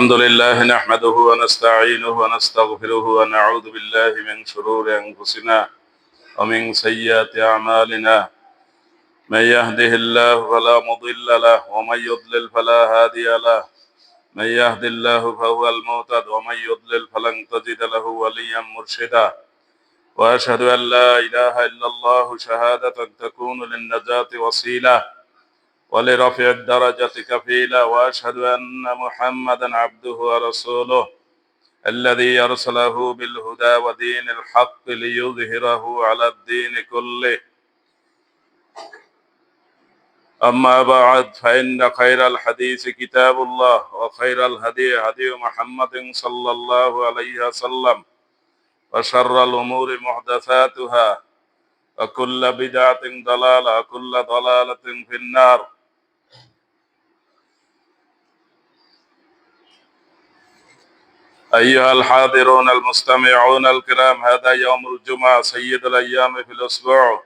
الحمد لله نحمده ونستعينه ونستغفره ونعوذ بالله من شرور أنفسنا ومن سيئات أعمالنا من يهده الله فلا مضل له ومن يضلل فلا هادي له من يهد الله فهو المهتد ومن يضلل فلن تجد له وليا مرشدا وأشهد أن لا إله إلا الله شهادة تكون للنجاة وسيلة ولرفع الدرجة كفيلا وأشهد أن محمدا عبده ورسوله الذي أرسله بالهدى ودين الحق ليظهره على الدين كله أما بعد فإن خير الحديث كتاب الله وخير الهدي هدي محمد صلى الله عليه وسلم وشر الأمور محدثاتها وكل بدعة ضلالة وكل ضلالة في النار أيها الحاضرون المستمعون الكرام هذا يوم الجمعة سيد الأيام في الأسبوع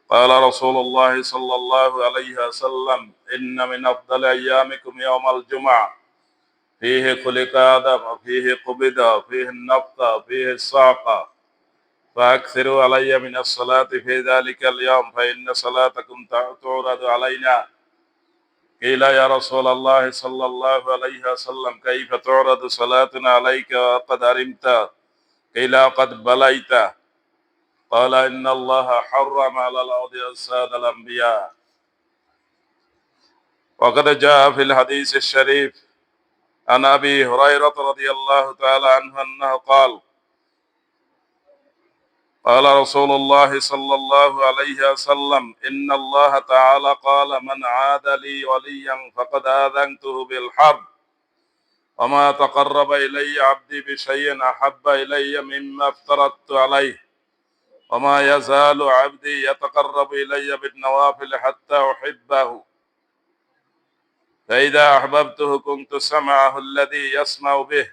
قال رسول الله صلى الله عليه وسلم إن من أفضل أيامكم يوم الجمعة فيه خلق آدم وفيه قبض وفيه النفخ وفيه الصعقة فأكثروا علي من الصلاة في ذلك اليوم فإن صلاتكم تعرض علينا قيل يا رسول الله صلى الله عليه وسلم كيف تعرض صلاتنا عليك وقد علمت قيل قد بليت قال إن الله حرم على الأرض أجساد الأنبياء وقد جاء في الحديث الشريف عن أبي هريرة رضي الله تعالى عنه أنه قال قال رسول الله صلى الله عليه وسلم إن الله تعالى قال من عاد لي وليا فقد آذنته بالحرب وما تقرب إلي عبدي بشيء أحب إلي مما افترضت عليه وما يزال عبدي يتقرب إلي بالنوافل حتى أحبه فإذا أحببته كنت سمعه الذي يسمع به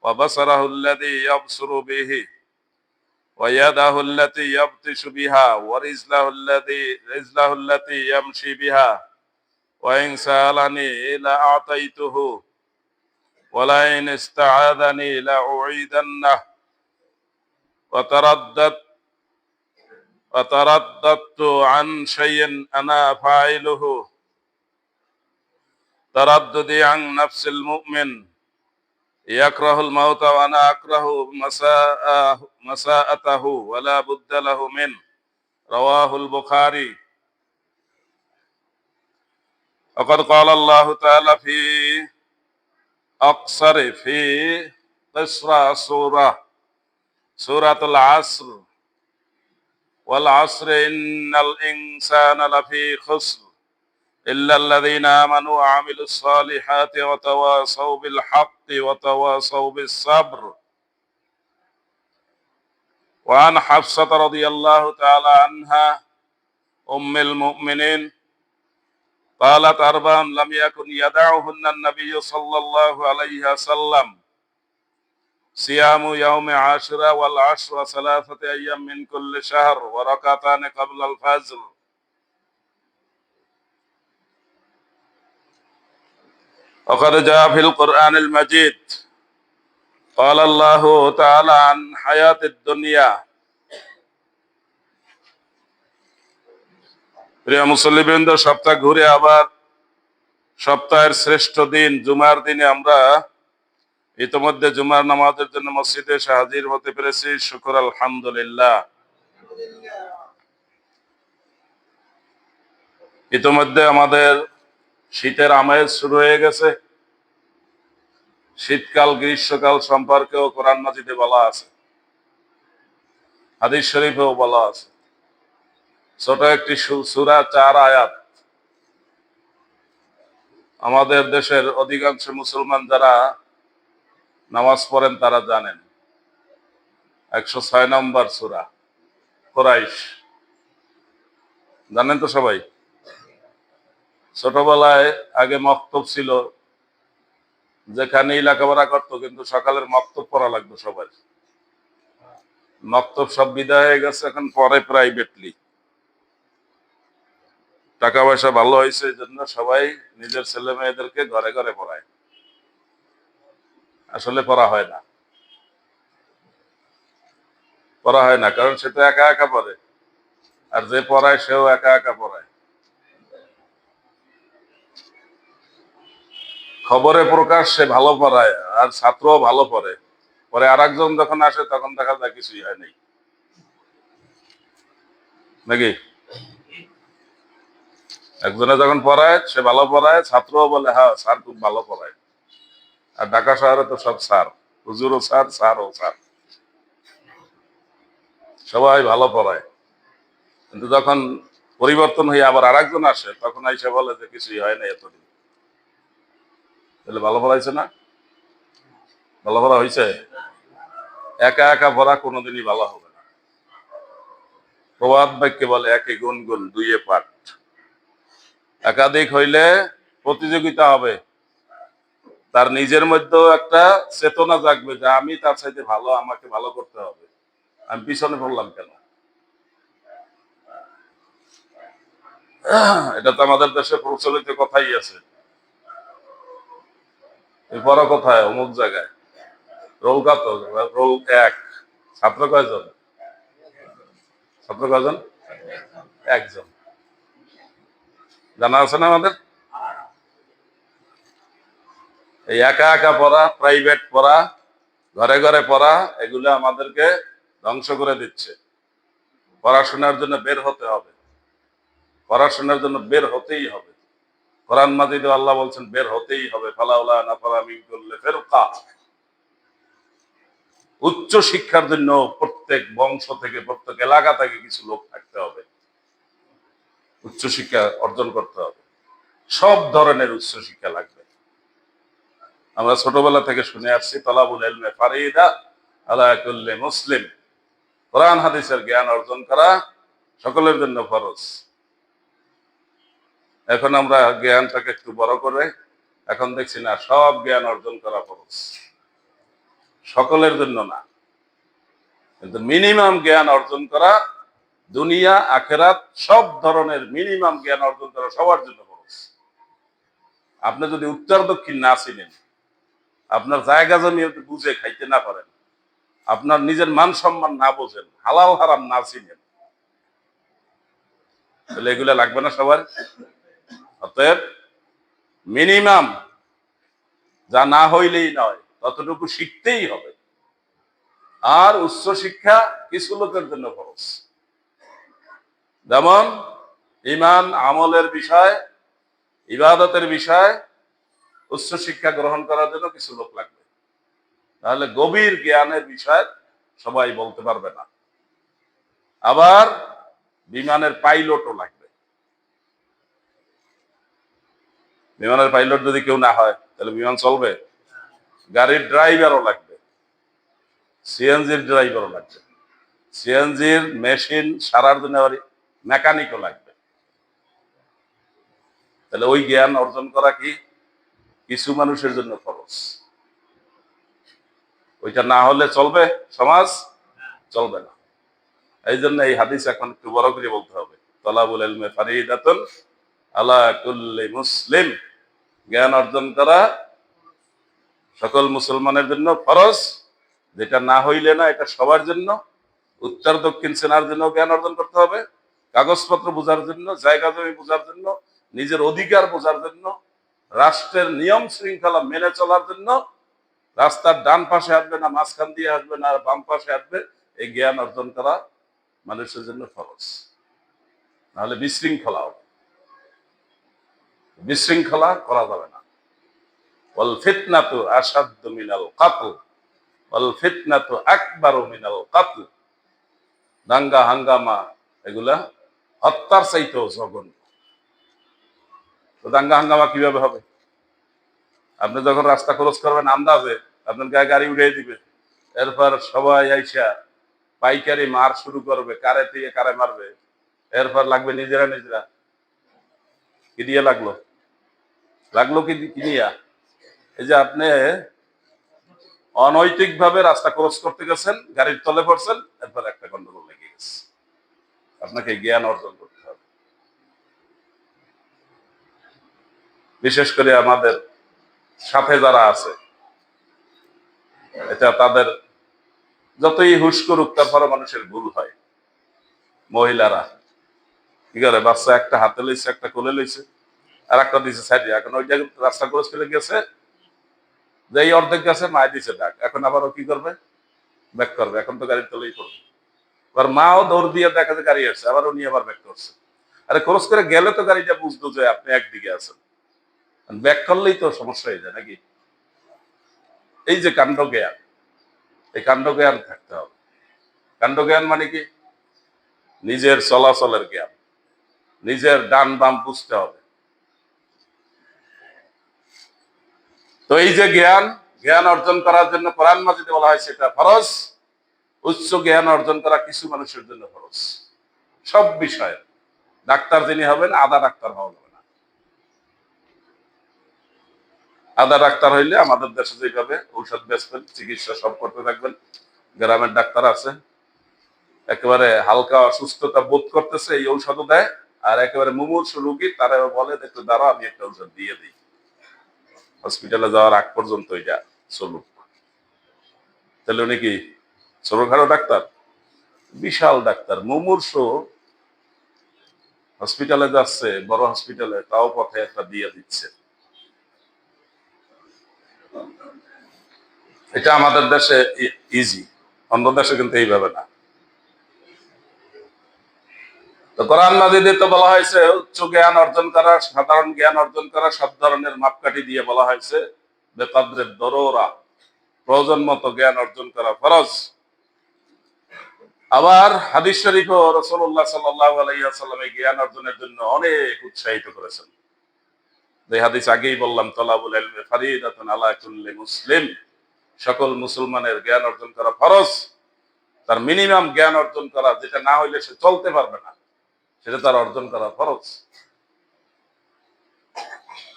وبصره الذي يبصر به ويده التي يبطش بها ورجله التي يمشي بها وإن سألني لأعطيته ولئن استعاذني لأعيذنه وترددت عن شيء أنا فاعله ترددي عن نفس المؤمن يكره الموت وأنا أكره مساءته ولا بد له منه رواه البخاري وقد قال الله تعالى في قصر سورة العصر والعصر إن الإنسان لفي خسر إلا الذين آمنوا وعملوا الصالحات وتواصوا بالحق وتواصوا بالصبر وعن حفصة رضي الله تعالى عنها أم المؤمنين قالت أربع لم يكن يدعهن النبي صلى الله عليه وسلم صيام يوم عاشوراء والعشر وثلاثة أيام من كل شهر وركعتان قبل الفجر وقد جاء في القرآن المجيد قال الله تعالى عن حياة الدنيا প্রিয় মুসল্লিবৃন্দ সপ্তাহ ঘুরে আবার সপ্তাহের শ্রেষ্ঠ দিন জুমার দিনে আমরা ইতিমধ্যে জুমার নামাজের জন্য মসজিদে এসে হাজির হতে পেরেছি শুকর আলহামদুলিল্লাহ ইতিমধ্যে আমাদের শীতের আমেজ শুরু হয়ে গেছে শীতকাল গ্রীষ্মকাল সম্পর্কেও কোরআন মাজিদে বলা আছে হাদিস শরীফেও বলা আছে ছোট একটি সূরা 4 আয়াত আমাদের দেশের অধিকাংশ মুসলমান যারা নামাজ পড়েন তারা জানেন 106 নম্বর সূরা কুরাইশ, জানেন তো সবাই। ছোটবেলায় আগে মক্তব ছিল, যেখানেই লেখাপড়া করতো, কিন্তু সকালের মক্তব পড়া লাগতো সবাই। মক্তব সব বিদায় হয়ে গেছে, এখন পরে প্রাইভেটলি। টাকা পয়সা ভালো হয়েছে এই জন্য সবাই নিজের ছেলে মেয়েদেরকে ঘরে ঘরে পড়ায়। আসলে পড়া হয় না, পড়া হয় না, কারণ সে তো একা একা পড়ে, আর যে পড়ায় সেও একা একা পড়ায়। খবরে প্রকাশ সে ভালো পড়ায়, আর ছাত্রও ভালো পড়ে, পরে আর একজন যখন আসে তখন দেখা যায় কিছুই হয় নাই, নাকি? একজনে যখন পড়ায়, সে ভালো পড়ায়, ছাত্রও বলে হ্যাঁ স্যার খুব ভালো পড়ায়। আর ঢাকা শহরে তো সব স্যার, হুজুরও স্যার, স্যারও স্যার, সবাই ভালো পড়ায়। কিন্তু যখন পরিবর্তন হয়ে আবার আর একজন আসে, তখন আইসা বলে যে কিছুই হয় না এতদিন। তাহলে ভালো পড়াইছে না? ভালো পড়া হয়েছে? একা একা পড়া কোনোদিনই ভালো হবে না। প্রবাদ বাক্যে বলে একে গুণ গুণ দুইয়ে পাঠ। একাধিক হইলে প্রতিযোগিতা হবে, তার নিজের মধ্যেও একটা চেতনা জাগবে যে আমি তার চাইতে ভালো, আমাকে ভালো করতে হবে, আমি পিছনে পড়লাম কেন? এটা তো আমাদের দেশে প্রচলিত কথাই আছে। তুই পড়া কোথায়? অমুক জায়গায়। রোল কত? রোল 1। ছাত্র কয়জন? ছাত্র কয়জন? একজন। জানা আছে না আমাদের? এই একা একা পড়া, প্রাইভেট পড়া, ঘরে ঘরে পড়া, এগুলো আমাদেরকে ধ্বংস করে দিচ্ছে। পড়াশোনার জন্য বের হতে হবে, পড়াশোনার জন্য বের হতেই হবে। কোরআন মাজিদে আল্লাহ বলছেন বের হতেই হবে। ফালাউলা নাফারা মিন কুল্লি ফিরকা। উচ্চ শিক্ষার জন্য প্রত্যেক বংশ থেকে, প্রত্যেক এলাকা থেকে কিছু লোক থাকতে হবে, উচ্চ শিক্ষা অর্জন করতে হবে। সব ধরনের উচ্চ শিক্ষা লাগবে। আমরা ছোটবেলা থেকে শুনে আসছি তলাবুল ইলমে ফারিদা আলা কুল্লি মুসলিম। কোরআন হাদিসের জ্ঞান অর্জন করা সকলের জন্য ফরজ। এখন আমরা জ্ঞানটাকে একটু বড় করে এখন দেখছি না, সব জ্ঞান অর্জন করা ফরজ, সকলের জন্য না, কিন্তু মিনিমাম জ্ঞান অর্জন করা, দুনিয়া আখেরাত সব ধরনের মিনিমাম জ্ঞান অর্জন করা সবার জন্য ফরজ। আপনি যদি উত্তর দক্ষিণ না চিনেন, আপনার জায়গা জমি বুঝে খাইতে না পারেন, আপনার নিজের মান সম্মান না বোঝেন, হালাল হারাম না চিনেন, তাহলে এগুলা লাগবে না সবার? অতএব মিনিমাম যা না হইলেই নয়, ততটুকু শিখতেই হবে। আর উচ্চ শিক্ষা কিছু লোকের জন্য খরচ, যেমন ঈমান আমলের বিষয়, ইবাদতের বিষয় উচ্চ শিক্ষা গ্রহণ করার জন্য কিছু লোক লাগবে। তাহলে গভীর জ্ঞানের বিষয় সবাই বলতে পারবে না। আবার বিমানের পাইলটও লাগবে। বিমানের পাইলট যদি কেউ না হয় তাহলে বিমান চলবে? গাড়ির ড্রাইভারও লাগবে, সিএনজির ড্রাইভারও লাগবে, সিএনজির মেশিন সারার জন্য মেকানিকও লাগবে। তাহলে ওই জ্ঞান অর্জন করা কি কিছু মানুষের জন্য খরচ। ওইটা না হলে চলবে সমাজ? চলবে না। এই জন্য এই হাদিস এখন একটু বড় করে বলতে হবে, তলাবুল ইলমে ফারিদাতুন আলা কুল্লি মুসলিম। জ্ঞান অর্জন করা সকল মুসলমানের জন্য ফরজ, যেটা না হইলে না, এটা সবার জন্য। উত্তর দক্ষিণ চেনার জন্য জ্ঞান অর্জন করতে হবে, কাগজপত্র বোঝার জন্য, জায়গা জমি বোঝার জন্য, নিজের অধিকার বোঝার জন্য, রাষ্ট্রের নিয়ম শৃঙ্খলা মেনে চলার জন্য। রাস্তার ডান পাশে আসবে না, মাঝখান দিয়ে আসবে না, বাম পাশে আসবে, এই জ্ঞান অর্জন করা মানুষের জন্য ফরজ। নাহলে বিশৃঙ্খলা হবে, বিশৃঙ্খলা করা যাবে না। ওয়াল ফিতনাতু আশাদ্দু মিনাল কাতল ওয়াল ফিতনাতু আকবারু মিনাল কাতল। দাঙ্গা হাঙ্গামা এগুলা হত্যার চাইতেও জঘন্য। তো দাঙ্গা হাঙ্গামা কিভাবে হবে? আপনি যখন রাস্তা ক্রস করবেন আন্দাজে আপনার গায়ে গাড়ি উঠিয়ে দিবে, এরপর সবাই আইসা পাইকারি মার শুরু করবে, কারে দিয়ে কারে মারবে, এরপর লাগবে নিজেরা নিজেরা। কি দিয়ে লাগলো? লাগলো কি নিয়া? এই যে আপনি অনৈতিক ভাবে রাস্তা ক্রস করতে গেছেন, গাড়ির তলে পড়ছেন, এরপর একটা গন্ডগোল লেগে গেছে। আপনাকে জ্ঞান অর্জন করতে হবে। বিশেষ করে আমাদের সাথে যারা আছে, এটা তাদের যতই হুশ করুক তারপরে মানুষের ভুল হয়। মহিলারা কি করে, বাচ্চা একটা হাতে লইছে, একটা কোলে লইছে, আর একটা দিছে সাইডে, এখন ওইটা রাস্তা ক্রস করে গেছে, যেই অর্ধেক গেছে মায় দিছে ডাক, এখন আবার ও কি করবে? ব্যাক করবে, এখন তো গাড়ির তলেই পড়বে। আর মাও দৌড় দিয়ে দেখা যায় গাড়ি আসছে, আবার উনি আবার ব্যাক করছে। আরে ক্রস করে গেলে তো গাড়িটা বুঝতো যে আপনি একদিকে আছেন, ব্যাক করলেই তো সমস্যা হয়ে যায় নাকি? এই যে কাণ্ড জ্ঞান, এই কাণ্ড জ্ঞান থাকতে হবে। কাণ্ড জ্ঞান মানে কি? নিজের চলাচলের জ্ঞান, নিজের ডান বাম বুঝতে হবে। তো এই যে জ্ঞান, জ্ঞান অর্জন করার জন্য কোরআন মাজিদে বলা হয় সেটা ফরজ। উচ্চ জ্ঞান অর্জন করা কিছু মানুষের জন্য ফরজ, সব বিষয়ে। ডাক্তার যিনি হবেন আধা ডাক্তার হওয়া যাবে না। আধা ডাক্তার হইলে আমাদের দেশে যেভাবে ঔষধ বেচবেন, চিকিৎসা সব করতে থাকবেন, গ্রামের ডাক্তার আছে একেবারে হালকা অসুস্থতা বোধ করতেছে, এই ঔষধও দেয়, আর একেবারে মুমূর্ষু রোগী তারা বলে দেখো দাঁড়া আমি একটা ঔষধ দিয়ে দিই, হসপিটালে যাওয়ার আগ পর্যন্ত এটা চলুক। তাহলে উনি কি ছোটখাটো ডাক্তার? বিশাল ডাক্তার। মুমূর্ষু হসপিটালে যাচ্ছে, বড় হসপিটালে, তাও পথে একটা দিয়ে দিচ্ছে। এটা আমাদের দেশে ইজি, অন্য দেশে কিন্তু এইভাবে না। তো কোরআন মাজিদে তো বলা হয়েছে উচ্চ জ্ঞান অর্জন করা, সাধারণ জ্ঞান অর্জন করা সব ধরনের মাপকাঠি দিয়ে বলা হয়েছে বেকাদ্রের দরোরা, প্রয়োজন মতো জ্ঞান অর্জন করা ফরজ। আবার হাদিস শরীফ ও রাসূলুল্লাহ সাল্লাল্লাহু আলাইহি ওয়াসাল্লাম জ্ঞান অর্জনের জন্য অনেক উৎসাহিত করেছেন। যে হাদিস আগেই বললাম, তলাবুল ইলমি ফারিদাতুন আলা কুল্লি মুসলিম, সকল মুসলমানের জ্ঞান অর্জন করা ফরজ। তার মিনিমাম জ্ঞান অর্জন করা, যেটা না হইলে সে চলতে পারবে না, সেটা তার অর্জন করা ফরজ।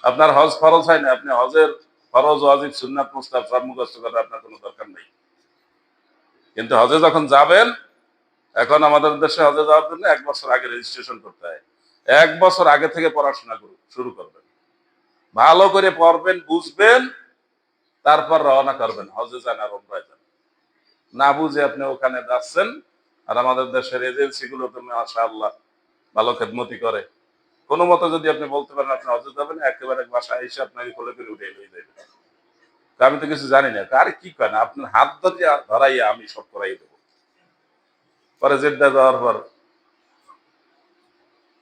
আপনার হজ ফরজ হয় না, আপনি হজের ফরজ, ওয়াজিব, সুন্নাত, মুস্তাহাব সব মুখস্থ করার আপনার কোনো দরকার নেই। কিন্তু হজে যখন যাবেন, এখন আমাদের দেশে হজে যাওয়ার জন্য 1 বছর আগে রেজিস্ট্রেশন করতে হয়। 1 বছর আগে থেকে পড়াশোনা শুরু করবেন, ভালো করে পড়বেন, বুঝবেন, তারপর রওনা করবেন, হজে যান আর উমরায় যান। না বুঝে আপনি ওখানে যাচ্ছেন। আর আমাদের দেশের এজেন্সি গুলো তো মাশাআল্লাহ ভালো খেদমতি করে। কোনো মতো যদি আপনি বলতে পারেন আপনি হজে যাবেন, একেবারে বাসায় এসে আপনাকে কোলে করে উঠে নিয়ে যাবেন। আমি তো কিছু জানি না। আরে কি করেন, আপনার হাত ধরিয়া ধরাইয়া আমি সব করাই দেবো। পরে জেদ্দা যাওয়ার পর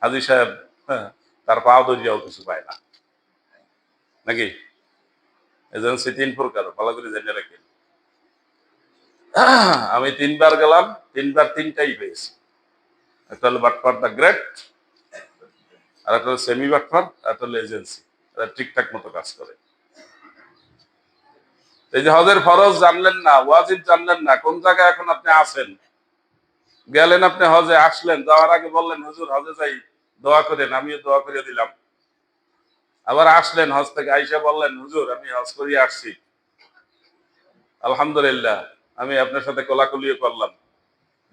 হাজি সাহেব, হ্যাঁ, তার পা ধরিয়াও কিছু পায় না নাকি? এজেন্সি 3 প্রকার, ভালো করে জেনে রাখেন। আমি 3 বার গেলাম, 3 বার 3টাই পেয়েছি। একটা হলো বাটপার দা গ্রেট, আর একটা হলো সেমি বাটপার, আর একটা হলো এজেন্সি। এরা ঠিকঠাক মতো কাজ করে। এই যে হজের ফরজ জানলেন না, ওয়াজিব জানলেন না, কোন জায়গায় এখন আপনি আছেন? গেলেন আপনি হজে, আসলেন, যাওয়ার আগে বললেন হুজুর হজে যাই, দোয়া করেন, আমিও দোয়া করে দিলাম। আবার আসলেন হজ থেকে, আইসা বললেন হুজুর আমি হজ করিয়ে আসছি, আলহামদুলিল্লাহ, আমি আপনার সাথে কোলাকুলিও করলাম।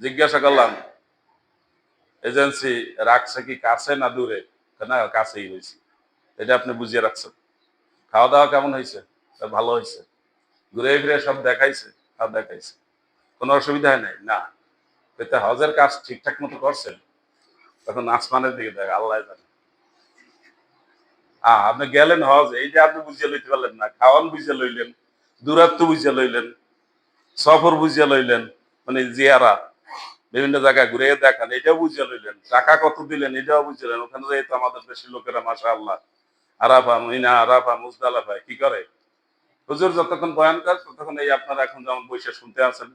জিজ্ঞাসা করলাম এজেন্সি রাখছে কি কাছে না দূরে? না, কাছেই হয়েছে। এটা আপনি বুঝিয়ে রাখছেন। খাওয়া দাওয়া কেমন হয়েছে? ভালো হয়েছে। ঘুরে ফিরে সব দেখাইছে? সব দেখাইছে। কোনো অসুবিধা হয় নাই? না। এতে হজের কাজ ঠিকঠাক মতো করছেন? তখন আসমানের দিকে দেখ, আল্লাহ জানে। আপনি গেলেন হজ, এই যে আপনি বুঝিয়ে লইতে পারলেন না, খাওয়ান বুঝিয়ে লইলেন, দূরত্ব বুঝিয়ে লইলেন, সফর বুঝিয়ে লইলেন, মানে জিয়ারা বিভিন্ন জায়গায় ঘুরে দেখান, এটাও বুঝিয়ে লইলেন, টাকা কত দিলেন এটাও বুঝলেন। ওখানে যাই তো আমাদের দেশের লোকেরা মাশাআল্লাহ আরাফা, মিনা, আরাফা, মুজদালিফা কি করে? হুজুর যতক্ষণ বয়ান কাজ ততক্ষণ এই আপনারা এখন যেমন বসে শুনতে আছেন,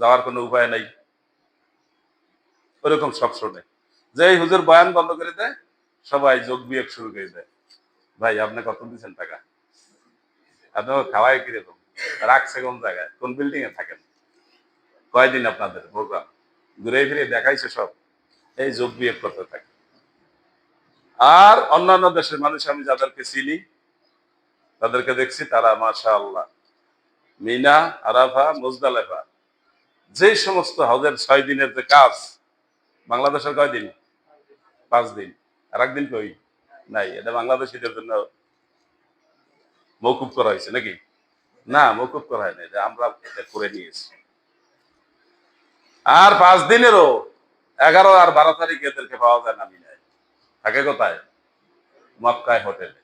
যাওয়ার কোনো উপায় নাই, ওরকম সব শোনে। যে হুজুর বয়ান বন্ধ করে দেয়, সবাই যোগ বিয়োগ শুরু করে দেয়। ভাই আপনি কত দিচ্ছেন টাকা? আপনার খাওয়াই কিরকম, রাখছে কোন জায়গায়, কোন বিল্ডিং এ থাকেন, কয়দিন আপনাদের প্রোগ্রাম, ঘুরে ফিরে দেখাইছে সব, এই যোগ বিয়োগ করতে থাকে। আর অন্যান্য দেশের মানুষ আমি যাদেরকে চিনি তাদেরকে দেখছি, তারা মাশাআল্লাহ মিনা, আরাফা, মুজদালেফা, যে সমস্ত হজের 6 দিনের যে কাজ, বাংলাদেশের কয় দিন? 5 দিন। আর একদিন কই নাই, এটা বাংলাদেশিদের জন্য মওকুফ করা হয়েছে নাকি? না, মওকুফ করা হয় না, এটা আমরা এটা করে নিয়েছি। আর 5 দিনেরও 11 আর 12 তারিখ এদেরকে পাওয়া যায় না মিনায়। থাকে কোথায়? মক্কায় হোটেলে।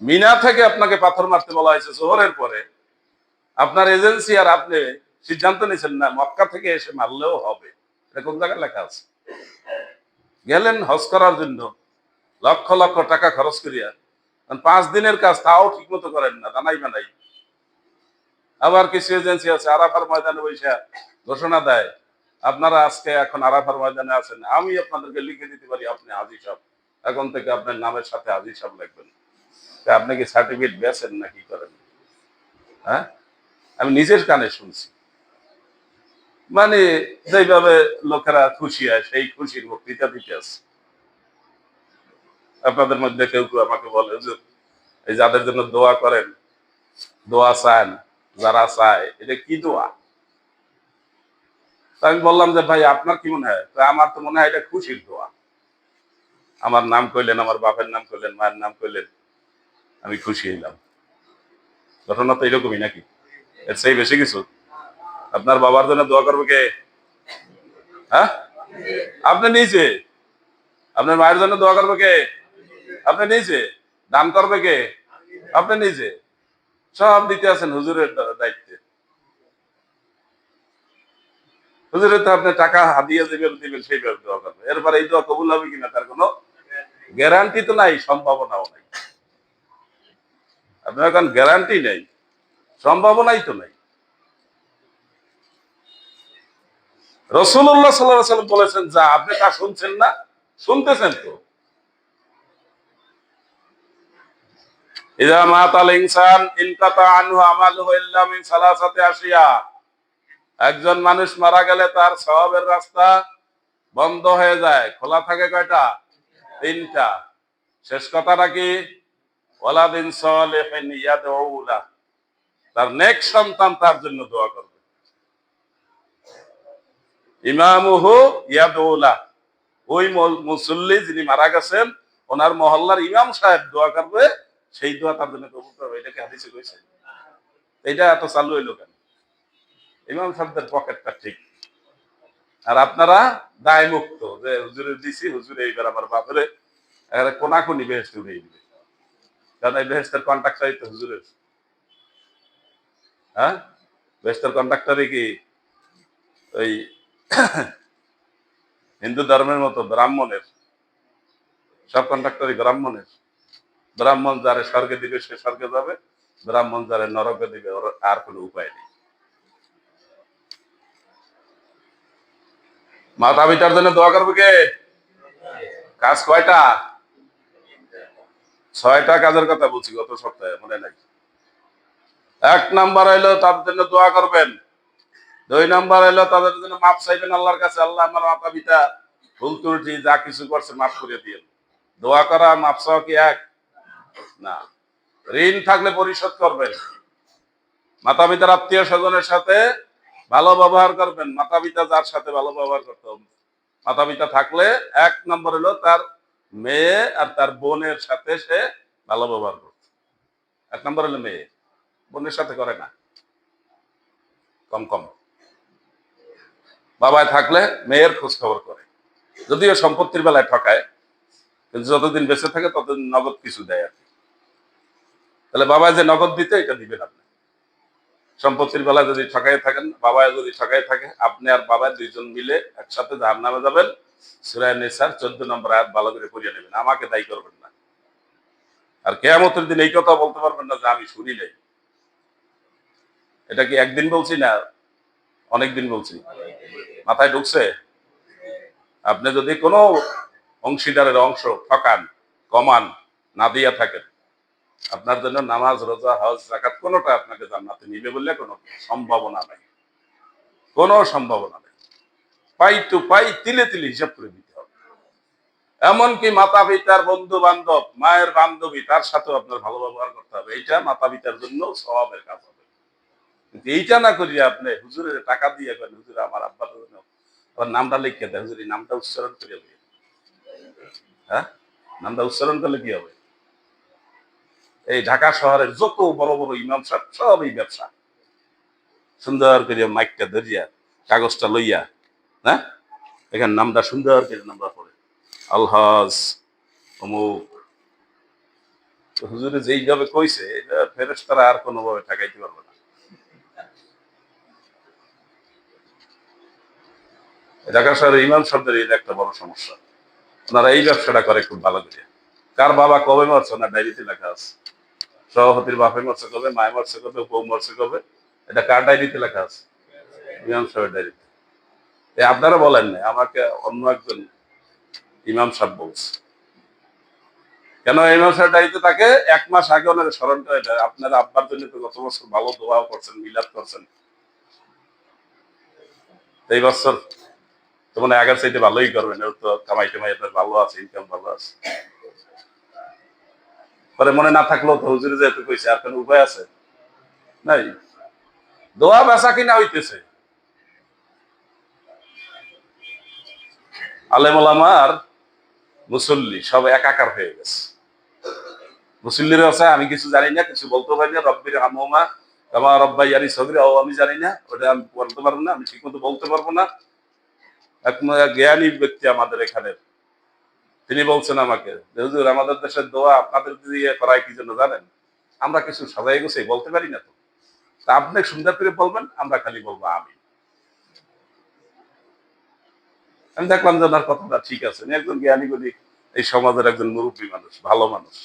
মিনা থেকে আপনাকে পাথর মারতে বলা হয়েছে জোহরের পরে, আপনার এজেন্সি আর আপনি সিদ্ধান্ত নিয়েছেন না মক্কা থেকে এসে মারলেও হবে। এটা কোন জায়গায় লেখা আছে? গেলেন হজ করার জন্য, লক্ষ লক্ষ টাকা খরচ করিয়া, 5 দিনের কাজ তাও ঠিক মতো করেন না, জানাই বানাই। আবার কিছু এজেন্সি আছে আরাফার ময়দানে বসে ঘোষণা দেয়, আপনারা আজকে এখন আরাফার ময়দানে আছেন, আমি আপনাদেরকে লিখে দিতে পারি আপনি হাজী সাহেব, এখন থেকে আপনার নামের সাথে হাজী সাহেব লিখবেন। আপনি কি সার্টিফিকেট বেচেন না কি করেন? হ্যাঁ, আমি নিজের কানে শুনছি। মানে যেভাবে লোকেরা খুশি হয় সেই খুশির বক্তৃতা দিতে আছে। আপনাদের মধ্যে কেউ কেউ আমাকে বলে যে এই যাদের জন্য দোয়া করেন, দোয়া চান, যারা চায় এটা কি দোয়া? আমি বললাম যে ভাই আপনার কি মনে হয়? আমার তো মনে হয় এটা খুশির দোয়া। আমার নাম কইলেন, আমার বাপের নাম কইলেন, মায়ের নাম কইলেন, আমি খুশি হইলাম। ঘটনা তো এরকমই নাকি? এর সেই বেশি কিছু? আপনার বাবার জন্য দোয়া করবে কে? হ্যাঁ, আপনি নিজে। আপনার মায়ের জন্য দোয়া করবে কে? আপনি নিজে। দান করবে কে? আপনি নিজে। সব দিতে আছেন হুজুরের দায়িত্বে। হুজুরের তো আপনি টাকা হাদিয়া দিবেন সেইভাবে দোয়া করবে। এরপরে এই দোয়া কবুল হবে কিনা তার কোনো গ্যারান্টি তো নাই, সম্ভাবনাও নাই। আপনার এখন গ্যারান্টি নেই, সম্ভাবনাই তো নাই। রাসূলুল্লাহ সাল্লাল্লাহু আলাইহি ওয়াসাল্লাম বলেছেন যা, আপনি তা শুনছেন না? শুনতেছেন তো। ইযা মাতাল ইনসান ইনকাতা আনহু আমালুহু ইল্লা মিন সালাসাতি আশিয়া। একজন মানুষ মারা গেলে তার সওয়াবের রাস্তা বন্ধ হয়ে যায়। খোলা থাকে কয়টা? 3টা। শেষ কথাটা কি? ওয়ালাদিন সালিহিন ইয়াদউ লা, তার নেক সন্তান তার জন্য দোয়া করবে। ইমামুহু ইয়াদউ লা, ওই মুসল্লি যিনি মারা গেছেন ওনার মহল্লার ইমাম সাহেব দোয়া করবে, সেই দোয়া তার জন্য কবুল করবে। এটাকে হাদিসে কইছে। এটা এত চালু হইলো কেন? ইমাম সাহেবদের পকেটটা ঠিক। আর আপনারা দায় মুক্ত, যে হুজুরের দিছি, হুজুর এইবার আমার বাপরে কোনাকুনি বেহেশতে উঠিয়ে দিবে, কারণ এই বেহেশতের কন্ট্রাক্টরই তো হুজুরের। হ্যাঁ, বেহেশতের কন্ট্রাক্টরই কি ওই হিন্দু ধর্মের মতো ব্রাহ্মণের? সব কন্ট্রাক্টরই ব্রাহ্মণের। ব্রাহ্মণ যারে স্বর্গে দিবে সে স্বর্গে যাবে, ব্রাহ্মণ যারে নরকে দিবে ওর আর কোনো উপায় নেই। মাতা পিতার জন্য দোয়া করবে কে? কাজ কয়টা? 6টা কাজের কথা বলছি গত সপ্তাহে, মনে নাই? 1 নাম্বার হইলো তাদের জন্য দোয়া করবেন। 2 নাম্বার হইলো তাদের জন্য মাপ চাইবেন আল্লাহর কাছে, আল্লাহ আমার মাতা পিতা ভুল ত্রুটি যা কিছু করছে মাফ করে দিয়েন। দোয়া করা মাপ চাওয়া কি এক? না। ঋণ থাকলে পরিশোধ করবেন। মাতা পিতার আত্মীয় স্বজনের সাথে ভালো ব্যবহার করবেন। মাতা পিতা যার সাথে ভালো ব্যবহার করতে হবে। মাতা পিতা থাকলে 1 নম্বর হলো তার মেয়ে আর তার বোনের সাথে সে ভালো ব্যবহার করবে। 1 নম্বর হলো মেয়ে, বোনের সাথে করে না, কম কম। বাবায় থাকলে মেয়ের খোঁজ খবর করে, যদিও সম্পত্তির বেলায় ঠকায়, কিন্তু যতদিন বেঁচে থাকে ততদিন নগদ কিছু দেয় আর কি। তাহলে বাবায় যে নগদ দিতে, এটা দিবেন আপনি। সম্পত্তির বেলায় যদি ঠকাই থাকেন, বাবায় যদি ঠকাই থাকে, আপনি আর বাবায় 2 জন মিলে একসাথে জাহান্নামে যাবেন। সূরা নিসার 14 নম্বর আয়াত ভালো করে পড়িয়ে নেবেন, আমাকে দায়ী করবেন না। আর কিয়ামতের দিন এই কথা বলতে পারবেন না যে আমি শুনি নাই। এটা কি একদিন বলছি না অনেকদিন বলছি? মাথায় ঢুকছে? আপনি যদি কোনো অংশীদারের অংশ ঠকান, কমান, না দিয়া থাকেন, আপনার জন্য নামাজ, রোজা, হজ, যাকাত কোনোটা আপনাকে জান্নাতে নিবে বলে কোনো সম্ভাবনা নাই, কোনো সম্ভাবনা নেই। পাই টু পাই, তিলে তিলে হিসাব করে দিতে হবে। এমনকি মাতা পিতার বন্ধু বান্ধব, মায়ের বান্ধবী, তার সাথেও আপনার ভালো ব্যবহার করতে হবে। এইটা মাতা পিতার জন্য স্বভাবের কাজ হবে। কিন্তু এইটা না করিয়া আপনি হুজুরের টাকা দিয়ে করেন, হুজুর আমার আব্বার জন্য আবার নামটা লিখে দেয়, হুজুর এই নামটা উচ্চারণ করে দেবে। হ্যাঁ, নামটা উচ্চারণ করলে কি হবে? এই ঢাকা শহরের যত বড় বড় ইমাম সাহেব সব এই ব্যবসা। সুন্দর করে মাইকটা ধরিয়া, কাগজটা লইয়া, হ্যাঁ, এখানে নামটা সুন্দর করে নামটা পড়ে, আলহাজ অমুক। হুজুরে যেইভাবে কইছে, এটা ফেরেশতারা আর কোনোভাবে ঠেকাইতে পারবে না। ঢাকা শহরের ইমাম শব্দের এটা একটা বড় সমস্যা। ওনারা এই ব্যবসাটা করে খুব ভালো করে। কার বাবা কবে মরছে না ডায়েরিতে লেখা আছে। সভাপতির বাপে মরছে কবে, মায় মরছে কবে, বউ মরছে কবে, এটা কার ডায়েরিতে লেখা আছে? ইমাম সাহেবের ডায়েরিতে। আপনারা বলেন না, আমাকে অন্য একজন ইমাম সাহেব বলছে। কেন ইমাম সাহেব ডায়েরিতে তাকে 1 মাস আগে ওনারা স্মরণ করে দেয়, আপনারা আব্বার জন্য তো গত বছর ভালো দোয়াও করছেন, মিলাদ করছেন, এই বছর তো মানে আগের চাইতে ভালোই করবেন, ওর তো কামাই টামাই আপনার ভালো আছে, ইনকাম ভালো আছে। পরে মনে না থাকলেও তো হুজুরে যেহেতু কইছে, আর কোনো উপায় আছে নাই। দোয়া বেচা কিনা হইতেছে, আলেম ওলামা আর মুসল্লি সব একাকার হয়ে গেছে। মুসল্লির আছে আমি কিছু জানি না, কিছু বলতে পারি না, রব্বির হামুমা কামা রব্বাইয়ানি সগীরা, ও আমি জানি না, ওটা আমি বলতে পারবো না, আমি ঠিক মতো বলতে পারবো না। এক জ্ঞানী ব্যক্তি আমাদের এখানে, তিনি বলছেন আমাকে, হুজুর আমাদের দেশের দোয়া আপনাদের দিয়ে করায় কি জন্য জানেন? আমরা কিছু সাজাই গুছাই বলতে পারি না তো, তা আপনি সুন্দর করে বলবেন, আমরা খালি বলবো আমি। আমি দেখলাম যে ওনার কথাটা ঠিক আছে, উনি একজন জ্ঞানী গুণী, এই সমাজের একজন মুরব্বী মানুষ, ভালো মানুষ,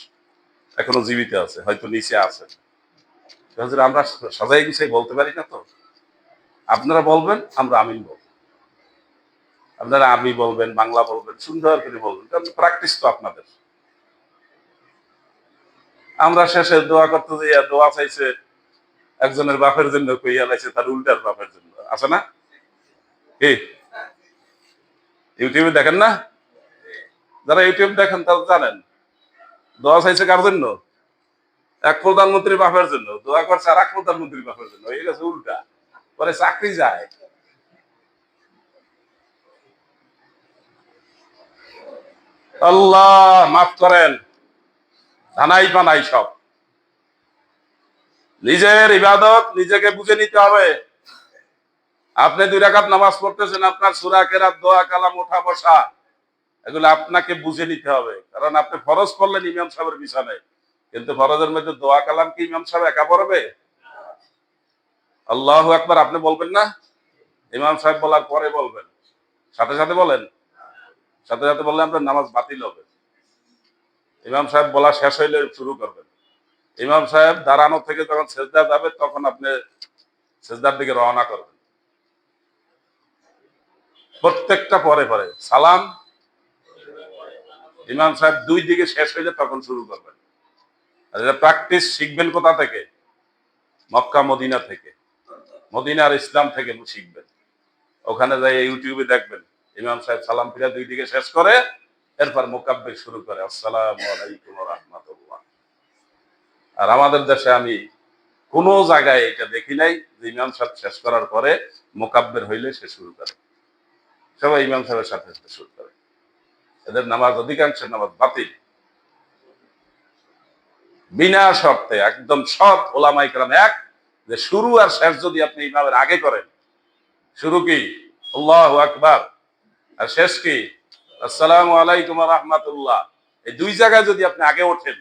এখনো জীবিত আছে, হয়তো নিচে আছে। হুজুর আমরা সাজাই গুছাই বলতে পারি না তো, আপনারা বলবেন, আমরা আমিন বলবো। আপনারা আমি বলবেন, বাংলা বলবেন, সুন্দর করে বলবেন, কারণ প্র্যাকটিস তো আপনাদের। আমরা শেষে দোয়া করতে যাইয়া দোয়া চাইছে একজনের বাপের জন্য, কইয়া লাইছে তার উল্টার বাপের জন্য, আছে না? কি ইউটিউবে দেখেন না? যারা ইউটিউব দেখেন তারা জানেন দোয়া চাইছে কার জন্য? এক প্রধানমন্ত্রীর বাপের জন্য, দোয়া করছে আর এক প্রধানমন্ত্রীর বাপের জন্য, হয়ে গেছে উল্টা। পরে চাকরি যায়। আল্লাহ মাফ করেন, ধানাই পানাই সব। নিজের ইবাদত নিজেকে বুঝে নিতে হবে। আপনি 2 রাকাত নামাজ পড়তেছেন, আপনার সূরা কেরাত, দোয়া, কালাম, ওঠা বসা, এগুলো আপনাকে বুঝে নিতে হবে। কারণ আপনি ফরজ পড়লেন ইমাম সাহেবের পিছনে, কিন্তু ফরজের মধ্যে দোয়া কালাম কি ইমাম সাহেব একা পড়বে? আল্লাহু আকবার আপনি বলবেন না, ইমাম সাহেব বলার পরে বলবেন, সাথে সাথে বলেন। সাথে সাথে বললে আপনার নামাজ বাতিল হবে। ইমাম সাহেব বলা শেষ হইলে শুরু করবেন। ইমাম সাহেব দাঁড়ানো থেকে যখন সেজদা যাবে, তখন আপনি সেজদার দিকে রওনা করবেন। প্রত্যেকটা পরে পরে সালাম, ইমাম সাহেব 2 দিকে শেষ হইলে তখন শুরু করবেন। আর এটা প্র্যাকটিস শিখবেন কোথা থেকে? মক্কা মদিনা থেকে, মদিনা আর ইসলাম থেকে শিখবেন। ওখানে যাই ইউটিউবে দেখবেন, ইমাম সাহেব সালাম ফিরা 2 দিকে শেষ করে, এরপর মুকাব্বির শুরু করে, আসসালামু আলাইকুম ওয়া রাহমাতুল্লাহ। আর আমাদের দেশে আমি কোন জায়গায় এটা দেখি নাই যে ইমাম সাহেব শেষ করার পরে মুকাব্বির হইলে সে শুরু করে। সবাই ইমাম সাহেবের সাথে সাথে শুরু করে। এদের নামাজ, অধিকাংশের নামাজ বাতিল, বিনা শর্তে। একদম সব ওলামায়ে কেরাম এক, যে শুরু আর শেষ যদি আপনি ইমামের আগে করেন, শুরু কি আল্লাহু আকবার, আর শেষ কি আসসালামু আলাইকুম ওয়া রাহমাতুল্লাহ, এই 2 জায়গায় যদি আপনি আগে ওঠেন,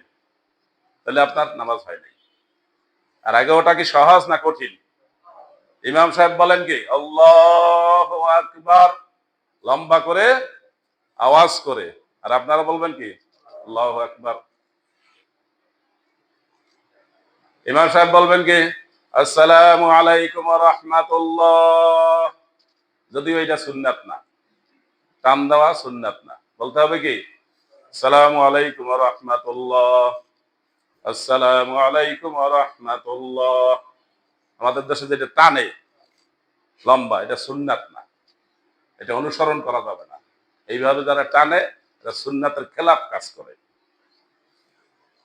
তাহলে আপনার নামাজ হয় নাই। আর আগে ওঠা কি সহজ না কঠিন? ইমাম সাহেব বলেন কি আল্লাহু আকবার, লম্বা করে আওয়াজ করে, আর আপনারা বলবেন কি আল্লাহু আকবার। ইমাম সাহেব বলবেন কি আসসালামু আলাইকুম ওয়া রাহমাতুল্লাহ, যদিও এটা সুন্নাত না, টান দেওয়া সুন্নাত না, বলতে হবে কি আসসালামু আলাইকুম ওয়া রাহমাতুল্লাহ। আসসালামু আলাইকুম ওয়া রাহমাতুল্লাহ। আমাদের দেশে যেটা টানে লম্বা, এটা সুন্নাত না, এটা অনুসরণ করা যাবে না। এইভাবে যারা টানে এটা সুন্নাতের খেলাফ কাজ করে।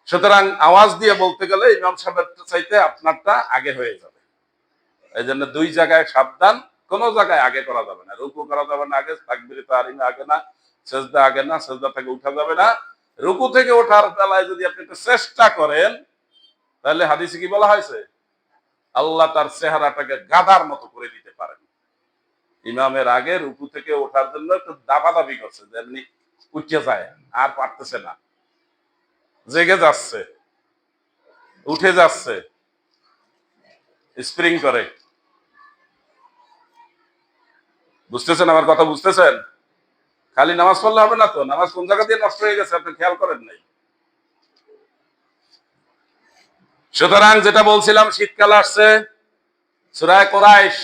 সুতরাং আওয়াজ দিয়ে বলতে গেলে ইমাম সাহেবের চাইতে আপনারটা আগে হয়ে যাবে। এই জন্য দুই জায়গায় সাবধান, কোন জায়গায় আগে করা যাবে না। রুকু করা যাবে না আগে, তাকবীরে তাহরিমে আগে না, সেজদা আগে না, সেজদা থেকে উঠা যাবে না। রুকু থেকে ওঠার বেলায় যদি আপনি একটু চেষ্টা করেন, তাহলে হাদিসে কি বলা হয়েছে? আল্লাহ তার চেহারাটাকে গাধার মতো করে দিতে পারেন। ইমামের আগে রুকু থেকে ওঠার জন্য একটু দাবাদাবি করছে, যেমনি উঠে যায়, আর পারতেছে না, জেগে যাচ্ছে, উঠে যাচ্ছে, স্প্রিং করে। বুঝতেছেন আমার কথা? বুঝতেছেন? খালি নামাজ পড়লে হবে না তো, নামাজ কোন জায়গা দিয়ে নষ্ট হয়ে গেছে আপনি খেয়াল করেন নাই। সুতরাং যেটা বলছিলাম, শীতকাল আসছে, সূরা কুরাইশ,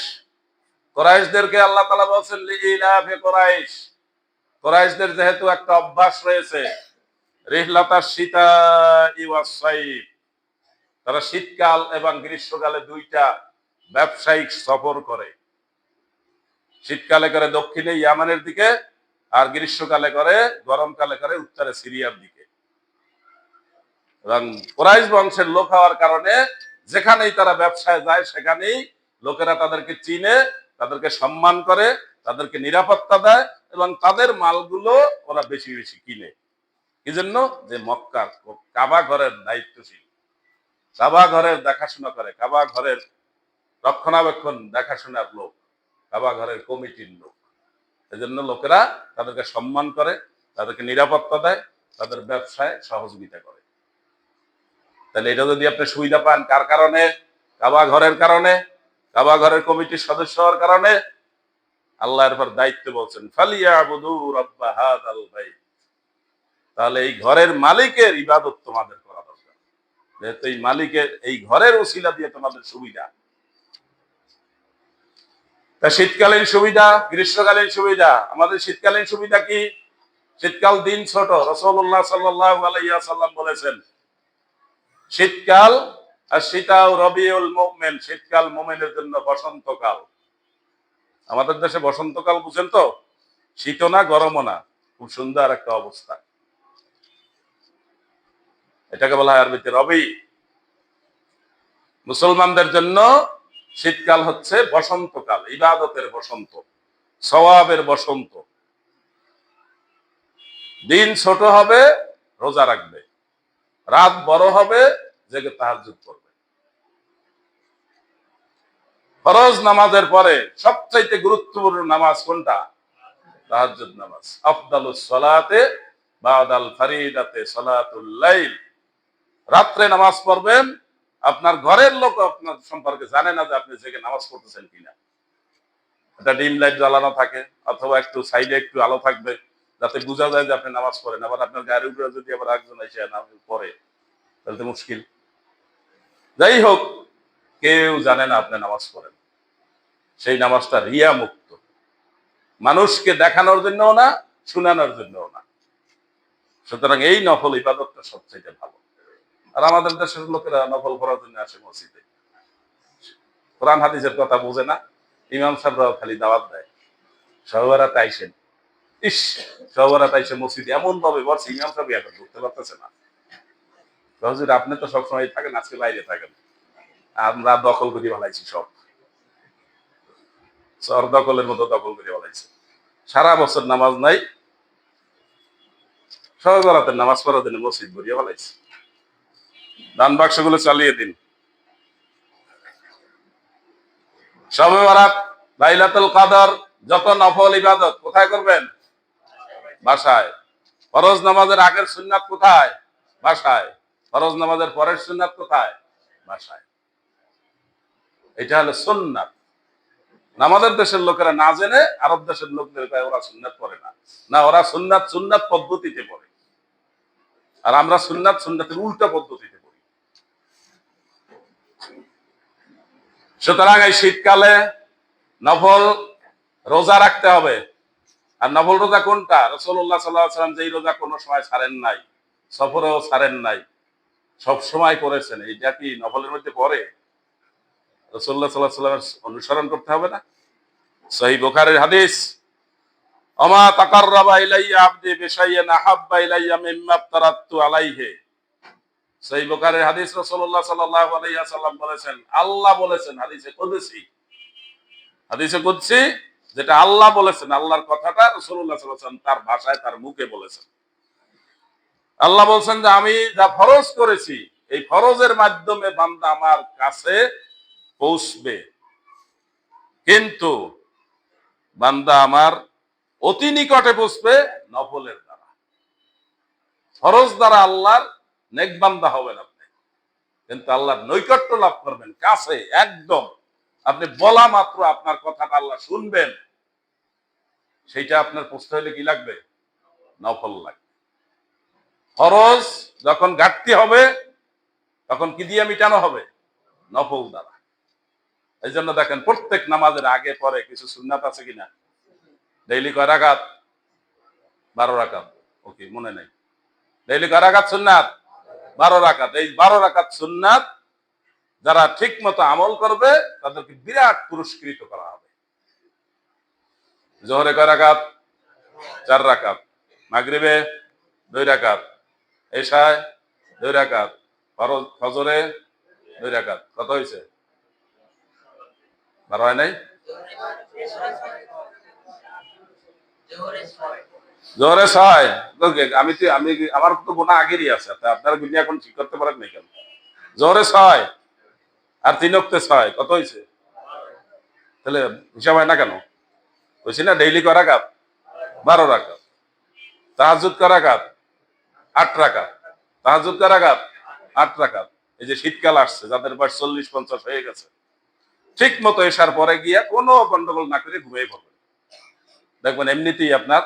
কুরাইশদেরকে আল্লাহ তাআলা বলছেন লিইলাফি কুরাইশ। কুরাইশদের যেহেতু একটা অভ্যাস রয়েছে, রিহলাতাশ শিতাই ওয়াস সাইফ, তারা শীতকাল এবং গ্রীষ্মকালে দুইটা ব্যবসায়িক সফর করে। শীতকালে করে দক্ষিণে ইয়ামানের দিকে, আর গ্রীষ্মকালে করে, গরমকালে করে উত্তরে সিরিয়ার দিকে। এবং কুরাইশ বংশের লোক হওয়ার কারণে যেখানেই তারা ব্যবসায় যায় সেখানেই লোকেরা তাদেরকে চিনে, তাদেরকে সম্মান করে, তাদেরকে নিরাপত্তা দেয় এবং তাদের মালগুলো ওরা বেশি বেশি কিনে। কি জন্য? যে মক্কার কাবা ঘরের দায়িত্বশীল, কাবা ঘরের দেখাশোনা করে, কাবা ঘরের রক্ষণাবেক্ষণ দেখাশোনার লোক, কাবা ঘরের কমিটির লোক। এজন্য লোকেরা তাদেরকে সম্মান করে, তাদেরকে নিরাপত্তা দেয়, তাদের ব্যবসায় সহযোগিতা করে। তাহলে এটা যদি আপনি সুবিধা পান কার কারণে? কাবা ঘরের কারণে, কাবা ঘরের কমিটির সদস্য হওয়ার কারণে। আল্লাহর পর দায়িত্ব বলছেন ফালিয়াবুদু রাব্ব হাযাল বাইত। তাহলে এই ঘরের মালিকের ইবাদত তোমাদের করা দরকার, যেহেতু এই মালিকের, এই ঘরের ওসিলা দিয়ে তোমাদের সুবিধা। তা শীতকালীন সুবিধা, গ্রীষ্মকালীন সুবিধা। আমাদের শীতকালীন সুবিধা কি? শীতকাল দিন ছোট। রাসূলুল্লাহ সাল্লাল্লাহু আলাইহি ওয়াসাল্লাম বলেছেন শীতকাল আর শীতাও রবিউল মুমিন, শীতকাল মুমিনের জন্য বসন্তকাল। আমাদের দেশে বসন্তকাল বুঝেন তো? শীতও না, গরমও না, খুব সুন্দর একটা অবস্থা। এটাকে বলা হয় আরবিতে রবি। মুসলমানদের জন্য শীতকাল হচ্ছে বসন্তকাল, ইবাদতের বসন্ত, সওয়াবের বসন্ত। দিন ছোট হবে, রোজা রাখবে, রাত বড় হবে, জেগে তাহাজ্জুদ করবে। ফরজ নামাজের পরে সবচাইতে গুরুত্বপূর্ণ নামাজ কোনটা? তাহাজ্জুদ নামাজ। আফদালুস সালাতে বাদাল ফারিদাতে সালাতুল লাইল। রাত্রে নামাজ পড়বেন, আপনার ঘরের লোক আপনার সম্পর্কে জানে না যে আপনি জেগে নামাজ পড়তেছেন কিনা। একটা ডিম লাইট জ্বালানো থাকে, অথবা একটু সাইডে একটু আলো থাকবে, যাতে বোঝা যায় যে আপনি নামাজ পড়েন। আবার আপনার গায়ের উপরে যদি আবার একজন এসে নামাজ পড়ে, তাহলে তো মুশকিল। যাই হোক, কেউ জানে না আপনি নামাজ পড়েন। সেই নামাজটা রিয়া মুক্ত, মানুষকে দেখানোর জন্যও না, শুনানোর জন্যও না। সুতরাং এই নফল ইবাদতটা সবচেয়ে ভালো। আর আমাদের দেশের লোকেরা নফল পড়ার জন্য আসে মসজিদে, কোরআন হাদিসের কথা বোঝে না। ইমাম সাহেবরাও খালি দাওয়াত দেয়, সহবারাতে আইসেন। ইস, সহবারাতে আইসে মসজিদে এমন ভাবে বলছে, ইমাম সাহেব এখন ঢুকতে পারতেছে না। হুজুর আপনি তো সবসময় থাকেন, আজকে বাইরে থাকেন। আমরা দখল করে ফেলাইছি সব, চর দখলের মতো দখল করে ফেলাইছে। সারা বছর নামাজ নাই, সহবারাতে নামাজ পড়ার জন্য মসজিদ ভরিয়ে ফেলাইছে। দান বাক্সগুলো চালিয়ে দিন। শবে বরাত, লাইলাতুল কদর, যত নফল ইবাদত কোথায় করবেন? বাসায়। ফরজ নামাজের আগের সুন্নাত কোথায়? বাসায়। ফরজ নামাজের পরের সুন্নাত কোথায়? বাসায়। এটা হলো সুন্নাত। আমাদের দেশের লোকেরা না জেনে আরব দেশের লোকদের ওরা সুন্নাত পড়ে না। না, ওরা সুন্নাত সুন্নাত পদ্ধতিতে পড়ে, আর আমরা সুন্নাত সুন্নাতের উল্টা পদ্ধতিতে পড়ি। সুতরাং এই শীতকালে নফল রোজা রাখতে হবে। আর নফল রোজা কোনটা? রাসূলুল্লাহ সাল্লাল্লাহু আলাইহি ওয়াসাল্লাম যেই রোজা কোনো সময় ছাড়েন নাই, সফরেও ছাড়েন নাই, সব সময় করেছেন, এইটা কি নফলের মধ্যে পড়ে? রাসূলুল্লাহ সাল্লাল্লাহু আলাইহি ওয়াসাল্লামের অনুসরণ করতে হবে না? সহিহ বুখারীর হাদিস, আমা তাকাররাবা ইলাইয়া আবদি বিশাইইন আহাব্বা ইলাইয়া মিম্মা আফতারাতু আলাইহি। সহিহ বুখারীর হাদিস, রাসূলুল্লাহ সাল্লাল্লাহু আলাইহি ওয়াসাল্লাম বলেছেন, আল্লাহ বলেছেন হাদিসে কুদসি, হাদিসে কুদসি যেটা আল্লাহ বলেছেন, আল্লাহর কথাটা রাসূলুল্লাহ সাল্লাল্লাহু আলাইহি ওয়াসাল্লাম তার ভাষায় তার মুখে বলেছেন। আল্লাহ বলছেন যে আমি যা ফরজ করেছি এই ফরজের মাধ্যমে বান্দা আমার কাছে পৌঁছবে, কিন্তু বান্দা আমার অতি নিকটে পৌঁছবে নফলের দ্বারা। ফরজ দ্বারা আল্লাহর নেক বান্দা হবেন আপনি, কিন্তু আল্লাহর নৈকট্য লাভ করবেন কাছে একদম। আপনি বলা মাত্র আপনার কথাটা আল্লাহ শুনবেন, সেইটা আপনার পৌঁছতে হলে কি লাগবে? নফল লাগবে। ফরজ যখন ঘাটতি হবে তখন কি দিয়ে মিটানো হবে? নফল দ্বারা। এই জন্য দেখেন প্রত্যেক নামাজের আগে পরে কিছু সুন্নাত আছে কিনা? ডেইলি কয় রাকাত? 12 রাকাত। ওকে, মনে নাই। ডেইলি কয় রাকাত সুন্নাত? 12 রাকাত। এই 12 রাকাত সুন্নাত যারা ঠিক মতো আমল করবে তাদেরকে বিরাট পুরস্কৃত করা হবে। জোহরে কয় রাকাত? 4 রাকাত। মাগরিবে 2 রাকাত। এশায় 2 রাকাত। ফজরে 2 রাকাত। কত হয়েছে? 12 হয় নাই? জোহরে 6। আমি আমার তো গোনা আগেরই আছে, আপনারা গুনি এখন ঠিক করতে পারেন নাই কেন? জোহরে 6 আর 3 ওয়াক্তে 6, কত হয়েছে? তাহলে হিসাব হয় না কেন? বলছি না ডেইলি কয় রাকাত? 12 রাকাত। তাহাজ্জুদ কয় রাকাত? 8 রাকাত। তাহাজ্জুদ কয় রাকাত? 8 রাকাত। এই যে শীতকাল আসছে, যাদের বয়স 40-50 হয়ে গেছে, ঠিক মতো এসার পরে গিয়া কোনো গন্ডগোল না করে ঘুমিয়ে পড়বেন, দেখবেন এমনিতেই আপনার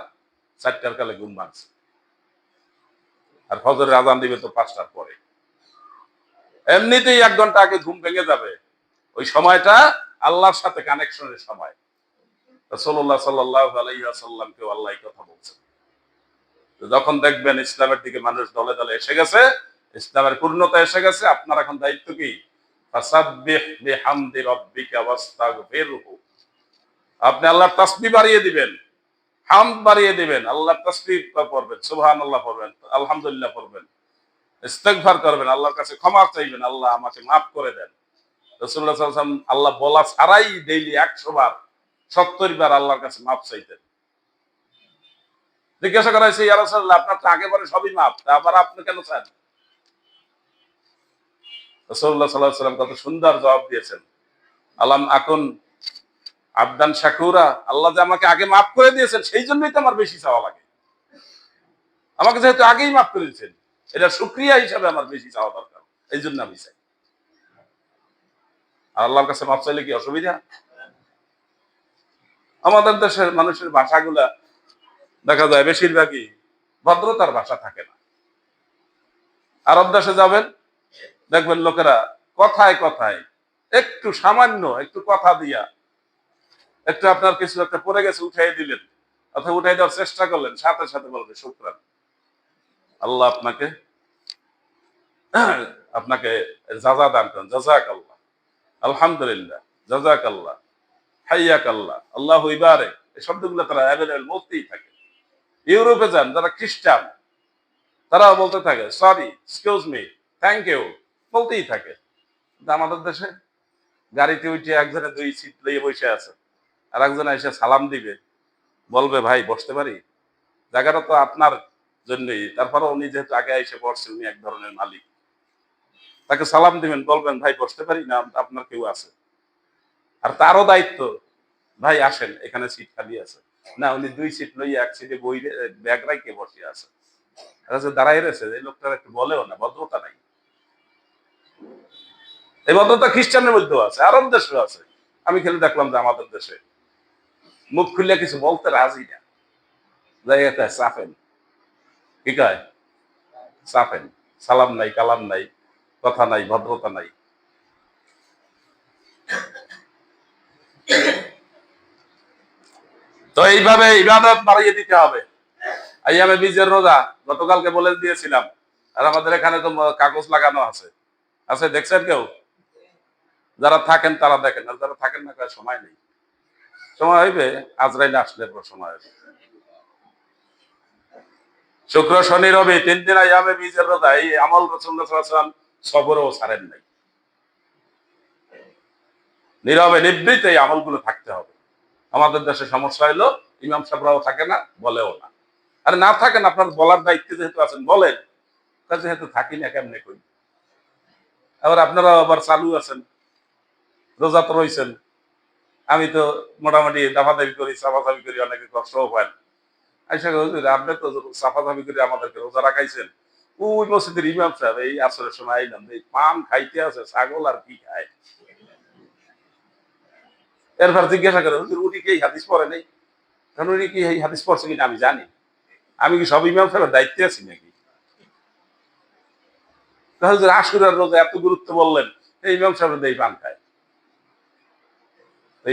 4টার কালে ঘুম ভাঙছে। আর ফজরের আজান দিবে তো 5টার পরে, এমনিতেই 1 ঘন্টা আগে ঘুম ভেঙে যাবে। ওই সময়টা আল্লাহর সাথে কানেকশনের সময়। রাসূলুল্লাহ সাল্লাল্লাহু আলাইহি ওয়াসাল্লামকে আল্লাহ এই কথা বলছেন। যখন দেখবেন ইসলামের দিকে মানুষ দলে দলে এসে গেছে, ইসলামের পূর্ণতা এসে গেছে, আপনার এখন দায়িত্ব কি? ফাসাব্বিহ বিহামদি রাব্বিকা ওয়াস্তাগফিরহু। আপনি আল্লাহর তাসবিহ বাড়িয়ে দিবেন, হামদ বাড়িয়ে দিবেন, আল্লাহর তাসবিহ পড়বেন, সুবহানাল্লাহ পড়বেন, আলহামদুলিল্লাহ পড়বেন, ইস্তেগফার করবেন, আল্লাহর কাছে ক্ষমা চাইবেন, আল্লাহ আমাকে মাফ করে দেন। রাসূলুল্লাহ সাল্লাল্লাহু আলাইহি ওয়াসাল্লাম আল্লাহ বলা ছাড়াই ডেইলি 100 বার 70 বার আল্লাহর কাছে মাফ চাইতেন। জিজ্ঞাসা করা হয়েছে, ইয়া রাসূলুল্লাহ আপনার তো আগে পরে সবই মাফ, আবার আপনি কেন চান? রাসূলুল্লাহ সাল্লাল্লাহু আলাইহি ওয়াসাল্লাম কত সুন্দর জবাব দিয়েছেন, আলাম আকুন আবদান শাকুরা। আল্লাহ যে আমাকে আগে মাফ করে দিয়েছেন সেই জন্যই তো আমার বেশি চাওয়া লাগে। আমাকে যেহেতু আগেই মাফ করে দিয়েছেন, এটা শুকরিয়া হিসাবে আমার বেশি চাওয়া দরকার, এই জন্য আমি চাই। আর আল্লাহর কাছে মাফ চাইলে কি অসুবিধা? আমাদের দেশের মানুষের ভাষাগুলা দেখা যায় বেশিরভাগই ভদ্রতার ভাষা থাকে না। আরব দেশে যাবেন, দেখবেন লোকেরা কথায় কথায় একটু সামান্য একটু কথা দিয়া, একটু আপনার কিছু একটা পড়ে গেছে উঠাই দিলেন অথবা উঠাই দেওয়ার চেষ্টা করলেন, সাথে সাথে বলবে শুকরান, আল্লাহ আপনাকে আপনাকে জাযা দান করেন, জাযাকাল্লাহ, আলহামদুলিল্লাহ, জাযাকাল্লাহ, হাইয়াকাল্লাহ, আল্লাহু ইবারিক। এই শব্দগুলো তারা অ্যাভেলেবল বলতেই থাকে। ইউরোপে যান যারা খ্রিস্টান, তারাও বলতে থাকে sorry, excuse me, thank you, বলতেই থাকে। কিন্তু আমাদের দেশে গাড়িতে উঠে একজনে 2 সিট লইয়ে বসে আছে, আর একজন এসে সালাম দিবে, বলবে ভাই বসতে পারি? জায়গাটা তো আপনার জন্যই, তারপরে উনি যেহেতু আগে এসে বসছে, উনি এক ধরনের মালিক, তাকে সালাম দিবেন, বলবেন ভাই বসতে পারি না, আপনার কেউ আছে? আর তারও দায়িত্ব, ভাই আসেন এখানে সিট খালি আছে। না, উনি 2 সিট লইয়ে এক সিটে বই ব্যাগ রাখে বসে আছে, দাঁড়াই রয়েছে। এই লোকটার একটু বলেও না, ভদ্রতা নাই। এই ভদ্রতা খ্রিস্টানের মধ্যেও আছে, আরব দেশেও আছে। আমি খেলে দেখলাম যে আমাদের দেশে মুখ খুললে কিছু বলতে রাজি না, জায়গাটা চাপেন, কি কয় চাপেন, সালাম নাই, কালাম নাই, কথা নাই, ভদ্রতা নাই। তো এইভাবে ইবাদত বাড়িয়ে দিতে হবে। আইয়ামে বীজের রোজা গতকালকে বলে দিয়েছিলাম, আর আমাদের এখানে তো কাগজ লাগানো আছে, আছে দেখছেন কেউ? যারা থাকেন তারা দেখেন, আর যারা থাকেন না কার সময় নেই। সময় হইবে আজরাইল আসলে পর সময় হবে। শুক্র শনি রবি 3 দিন আইয়ামে বীজের রোজা, এই আমল রাসূলুল্লাহ সাল্লাল্লাহু আলাইহি ওয়াসাল্লাম সবরেও ছাড়েন নাই। নীরবে নিবৃত্তে এই আমলগুলো থাকতে হবে। আমাদের দেশে সমস্যা হলো ইমাম সাহেবরাও থাকে না, বলেও না। আরে না থাকেন, আপনার বলার দায়িত্বে যেহেতু আছেন বলেন, যেহেতু থাকি না কেমনে কই। আবার আপনারা আবার চালু আছেন, রোজা তো রয়েছেন, আমি তো মোটামুটি দাফাদাবি করি, চাপাচাপি করি, অনেকে কষ্টও পান। আইসা আপনি তো চাপাচাপি করে আমাদেরকে রোজা রাখাইছেন। ওই মসজিদের ইমাম সাহেব এই আসরের সময় আইলাম, এই পান খাইতে আছে, ছাগল আর কি খায়। এরপর জিজ্ঞাসা করে হুজুর উনি কি এই হাদিস পড়ে নেই? কারণ উনি কি এই হাদিস পড়ছে কিনা আমি জানি, আমি কি সব ইমাম সাহেবের দায়িত্বে আছি নাকি? হুজুর আশুরার রোজা এত গুরুত্ব বললেন, এই ইমাম সাহেবের দেই পান খায়,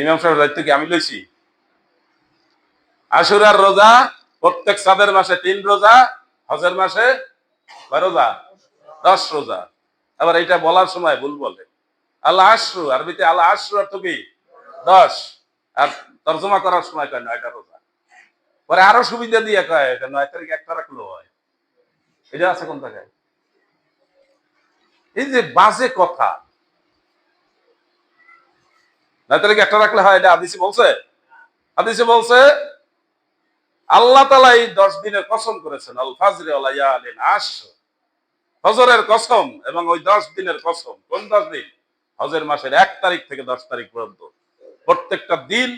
ইমাম সাহেবের দায়িত্ব কি আমি লইছি? আশুরার রোজা প্রত্যেক চাঁদের মাসে 3 রোজা, হজের মাসে কয় রোজা? 10 রোজা। আবার এটা বলার সময় ভুল বলে, আল্লাহ আশরু, আরবিতে আল্লাহ আশরু অর্থ কি? 10। আর তর্জমা করার সময় কয় 9টা রোজা। পরে আরো সুবিধা দিয়ে কয় 9 তারিখ একটা রাখলেও হয়। এটা আছে কোন জায়গায়? এই যে বাজে কথা, 9 তারিখ একটা রাখলে হয়, এটা হাদিসে বলছে? হাদিসে বলছে আল্লাহ তাআলা এই 10 দিনের কসম করেছেন, আল ফাজরি ওয়া লায়ালিন আশর, ফজরের কসম এবং ওই 10 দিনের কসম। কোন 10 দিন? হজের মাসের 1 তারিখ থেকে 10 তারিখ পর্যন্ত প্রত্যেকটা দিন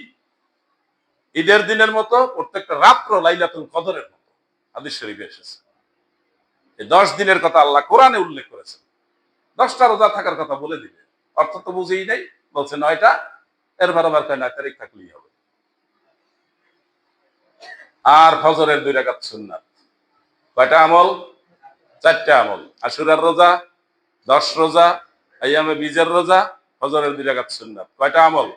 ঈদের দিনের মতো, প্রত্যেকটা রাত্র লাইলাতুল কদরের মতো। হাদিস শরীফে এসেছে। এই 10 দিনের কথা আল্লাহ কোরআনে উল্লেখ করেছেন। 10টা রোজা থাকার কথা বলে দিবে, অর্থ তো বুঝেই নাই, বলছে 9টা, এরপর আবার 9 তারিখ থাকলেই হবে। আর ফজরের 2 রাকাত সুন্নাত। কয়টা আমল? 4টা আমল। আশুরার রোজা, 10 রোজা, আইয়ামে বীজের রোজা, ফজরের 2 রাকাত সুন্নাত। কয়টা আমল?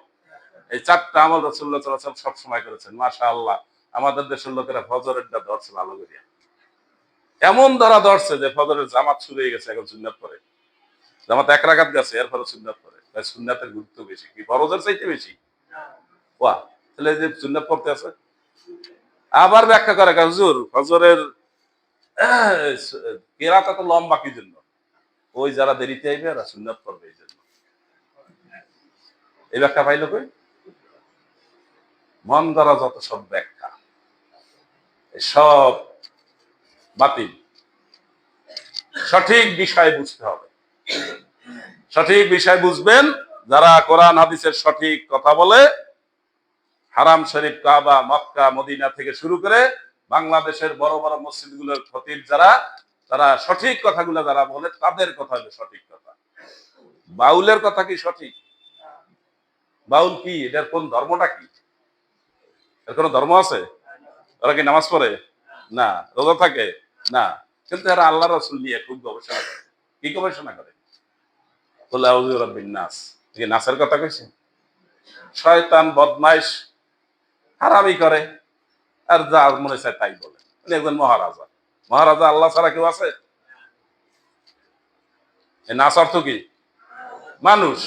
এই 4টা আমল রাসূলুল্লাহ সাল্লাল্লাহু আলাইহি ওয়াসাল্লাম সব সময় করেছেন। মাশাআল্লাহ, আমাদের দেশের লোকেরা ফজরেরটা ধরছে ভালো করে, এমন ধরা ধরছে যে ফজরের জামাত শুরু হয়ে গেছে, এখন সুন্নাত পড়ে। জামাত 1 রাকাত গেছে, এরপরে সুন্নাত পড়ে। তাই সুন্নাতের গুরুত্ব বেশি, কি ফরজের চাইতে বেশি? ওয়া, তাহলে যে সুন্নাত পড়তে আছে। আবার ব্যাখ্যা করে হুজুর ফজরের কেরাতটা তো লম্বা কি জন্য? ওই যারা দেরিতে আইবে এরা সুন্নাত পড়বে এই জন্য। এই ব্যাখ্যা পাইলো কই? মন দ্বারা যত সব ব্যাখ্যা, সব বাতিল। সঠিক বিষয় বুঝতে হবে। সঠিক বিষয় বুঝবেন যারা কোরআন হাদিসের সঠিক কথা বলে। হারাম শরীফ, কাবা, মক্কা, মদিনা থেকে শুরু করে বাংলাদেশের বড় বড় মসজিদগুলোর খতিব যারা, তারা সঠিক কথাগুলো যারা বলে, তাদের কথা হলো সঠিক কথা। বাউলের কথা কি সঠিক? বাউল কি? এটার কোন ধর্মটা কি? এর কোন ধর্ম আছে? ওরা কি নামাজ পড়ে? না। রোজা থাকে? না। কিন্তু এরা আল্লাহ রাসূল নিয়ে খুব গবেষণা করে। কি গবেষণা করে? কুল আউযু বিরাব্বিন নাস। কি নাসের কথা কইছে? শয়তান, বদমাইশ, হারামি করে, আর যা মনে চায় তাই বলে। উনি একজন মহারাজা। মহারাজা আল্লাহ ছাড়া কেউ আছে? এই নাচ অর্থ কি? মানুষ।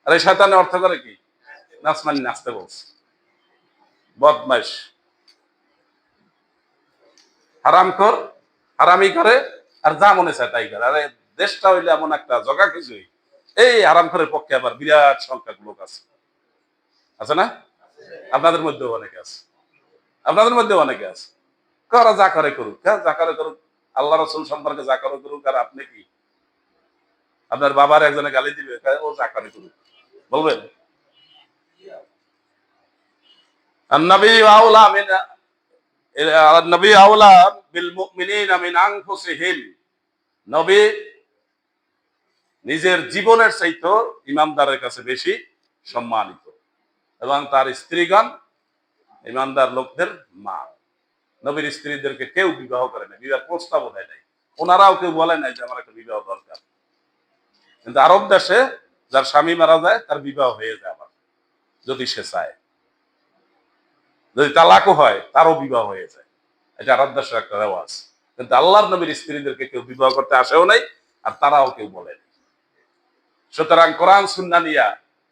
আর এই শয়তানের অর্থ করে কি? নাচ মানে নাচতে বলছে। বদমাইশ, হারামখোর, হারামি করে, আর যা মনে চায় তাই করে। আরে দেশটা হইলে এমন একটা জগা কিছুই, এই হারামখোরের পক্ষে আবার বিরাট সংখ্যক লোক আছে, আছে না? আপনাদের মধ্যেও অনেকে আছে, আপনাদের মধ্যেও অনেকে আছে। ওরা যা করে করুক, হ্যাঁ যা করে করুক, আল্লাহ রাসূল সম্পর্কে যা করে করুক, আর আপনি কি? আপনার বাবার একজনে গালি দিবে, ও যা করে করুক, বলবেন? আন-নবী আউলা মিন আন-নবী আউলা বিল মুমিনিনা মিন আনফুসিহিম। নবী নিজের জীবনের চাইতে ইমানদারের কাছে বেশি সম্মানিত, এবং তার স্ত্রীগণ ইমানদার লোকদের মা। নবীর স্ত্রীদেরকে কেউ বিবাহ করে না, বিবাহ প্রস্তাবও দেয় নাই, ওনারাও কেউ বলে নাই যে আমার একটা বিবাহ দরকার। কিন্তু আরব দেশে যার স্বামী মারা যায় তার বিবাহ হয়ে যায় আবার, যদি সে চায়। যদি তালাকও হয় তারও বিবাহ হয়ে যায়। এটা আরব দেশের একটা রেওয়াজ। কিন্তু আল্লাহর নবীর স্ত্রীদেরকে কেউ বিবাহ করতে আসেও নাই, আর তারাও কেউ বলেনি। সুতরাং কোরআন সুন্নাহ নিয়া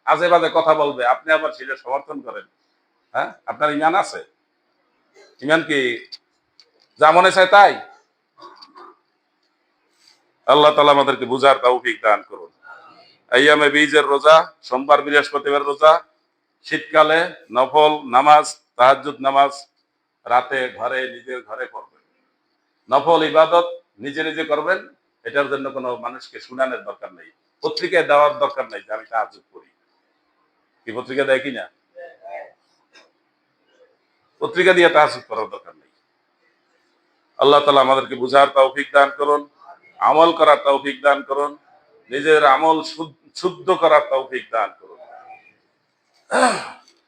আজে বাজে কথা বলবে, আপনি আবার সেটা সমর্থন করেন? হ্যাঁ, আপনার ইমান আছে? ইমান কি যা মনে চায় তাই? আল্লাহ তাআলা আমাদেরকে বুঝার তৌফিক দান করুন। আইয়ামে বীজের রোজা, সোমবার বৃহস্পতিবার রোজা, শীতকালে নফল নামাজ, তাহাজ্জুদ নামাজ রাতে ঘরে নিজের ঘরে করবেন। নফল ইবাদত নিজে নিজে করবেন, এটার জন্য কোনো মানুষকে শুনানোর দরকার নেই, পত্রিকায় দেওয়ার দরকার নেই যে আমি তাহাজ্জুদ করি। কি পত্রিকা দেয় কিনা? পত্রিকা দিয়ে তাহাজ্জুদ করার দরকার নেই। আল্লাহ তাআলা আমাদেরকে বুঝার তৌফিক দান করুন, আমল করার তৌফিক দান করুন, নিজের আমল শুদ্ধ করার তৌফিক দান করুন।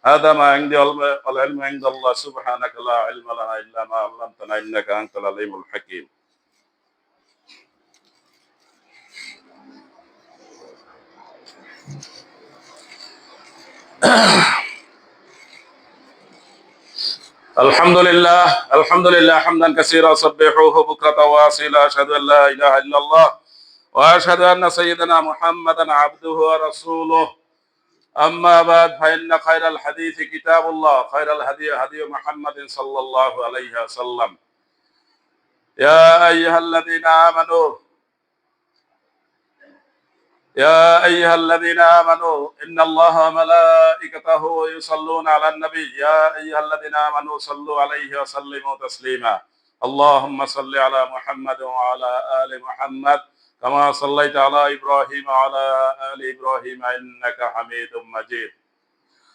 هذا ما عندي والعلم عند الله سبحانك لا علم لنا إلا ما علمتنا إنك أنت العليم الحكيم. الحمد لله حمدا كثيرا سبحوه بكرة وأصيلا أشهد أن لا إله إلا الله وأشهد أن سيدنا محمدا عبده ورسوله. أما بعد فإن خير الحديث كتاب الله خير الهدي هدي محمد صلى الله عليه وسلم. يا أيها الذين آمنوا إن الله وملائكته يصلون على النبي يا أيها الذين آمنوا صلوا عليه وسلموا تسليما. اللهم صل على محمد وعلى آل محمد كما صليت على إبراهيم وعلى آل إبراهيم إنك حميد مجيد.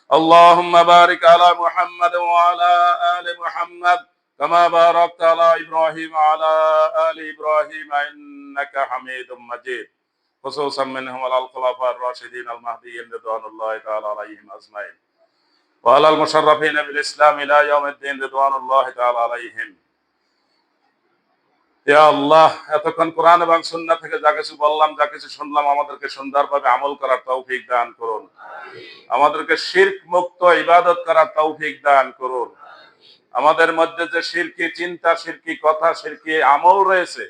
اللهم بارك على محمد وعلى آل محمد كما باركت على إبراهيم وعلى آل إبراهيم إنك حميد مجيد. خصوصا منهم على الخلفاء الراشدين المهديين رضوان الله تعالى عليهم أجمعين وعلى المشرفين بالإسلام إلى يوم الدين رضوان الله تعالى عليهم. ইয়া আল্লাহ, এতক্ষণ কোরআন এবং সুন্নাহ থেকে যা কিছু বললাম, যা কিছু শুনলাম, আমাদেরকে সুন্দরভাবে আমল করার তৌফিক দান করুন। আমাদেরকে শিরক মুক্ত ইবাদত করার তৌফিক দান করুন। আমাদের মধ্যে যে শিরকি চিন্তা, শিরকি কথা, শিরকি আমল রয়েছে,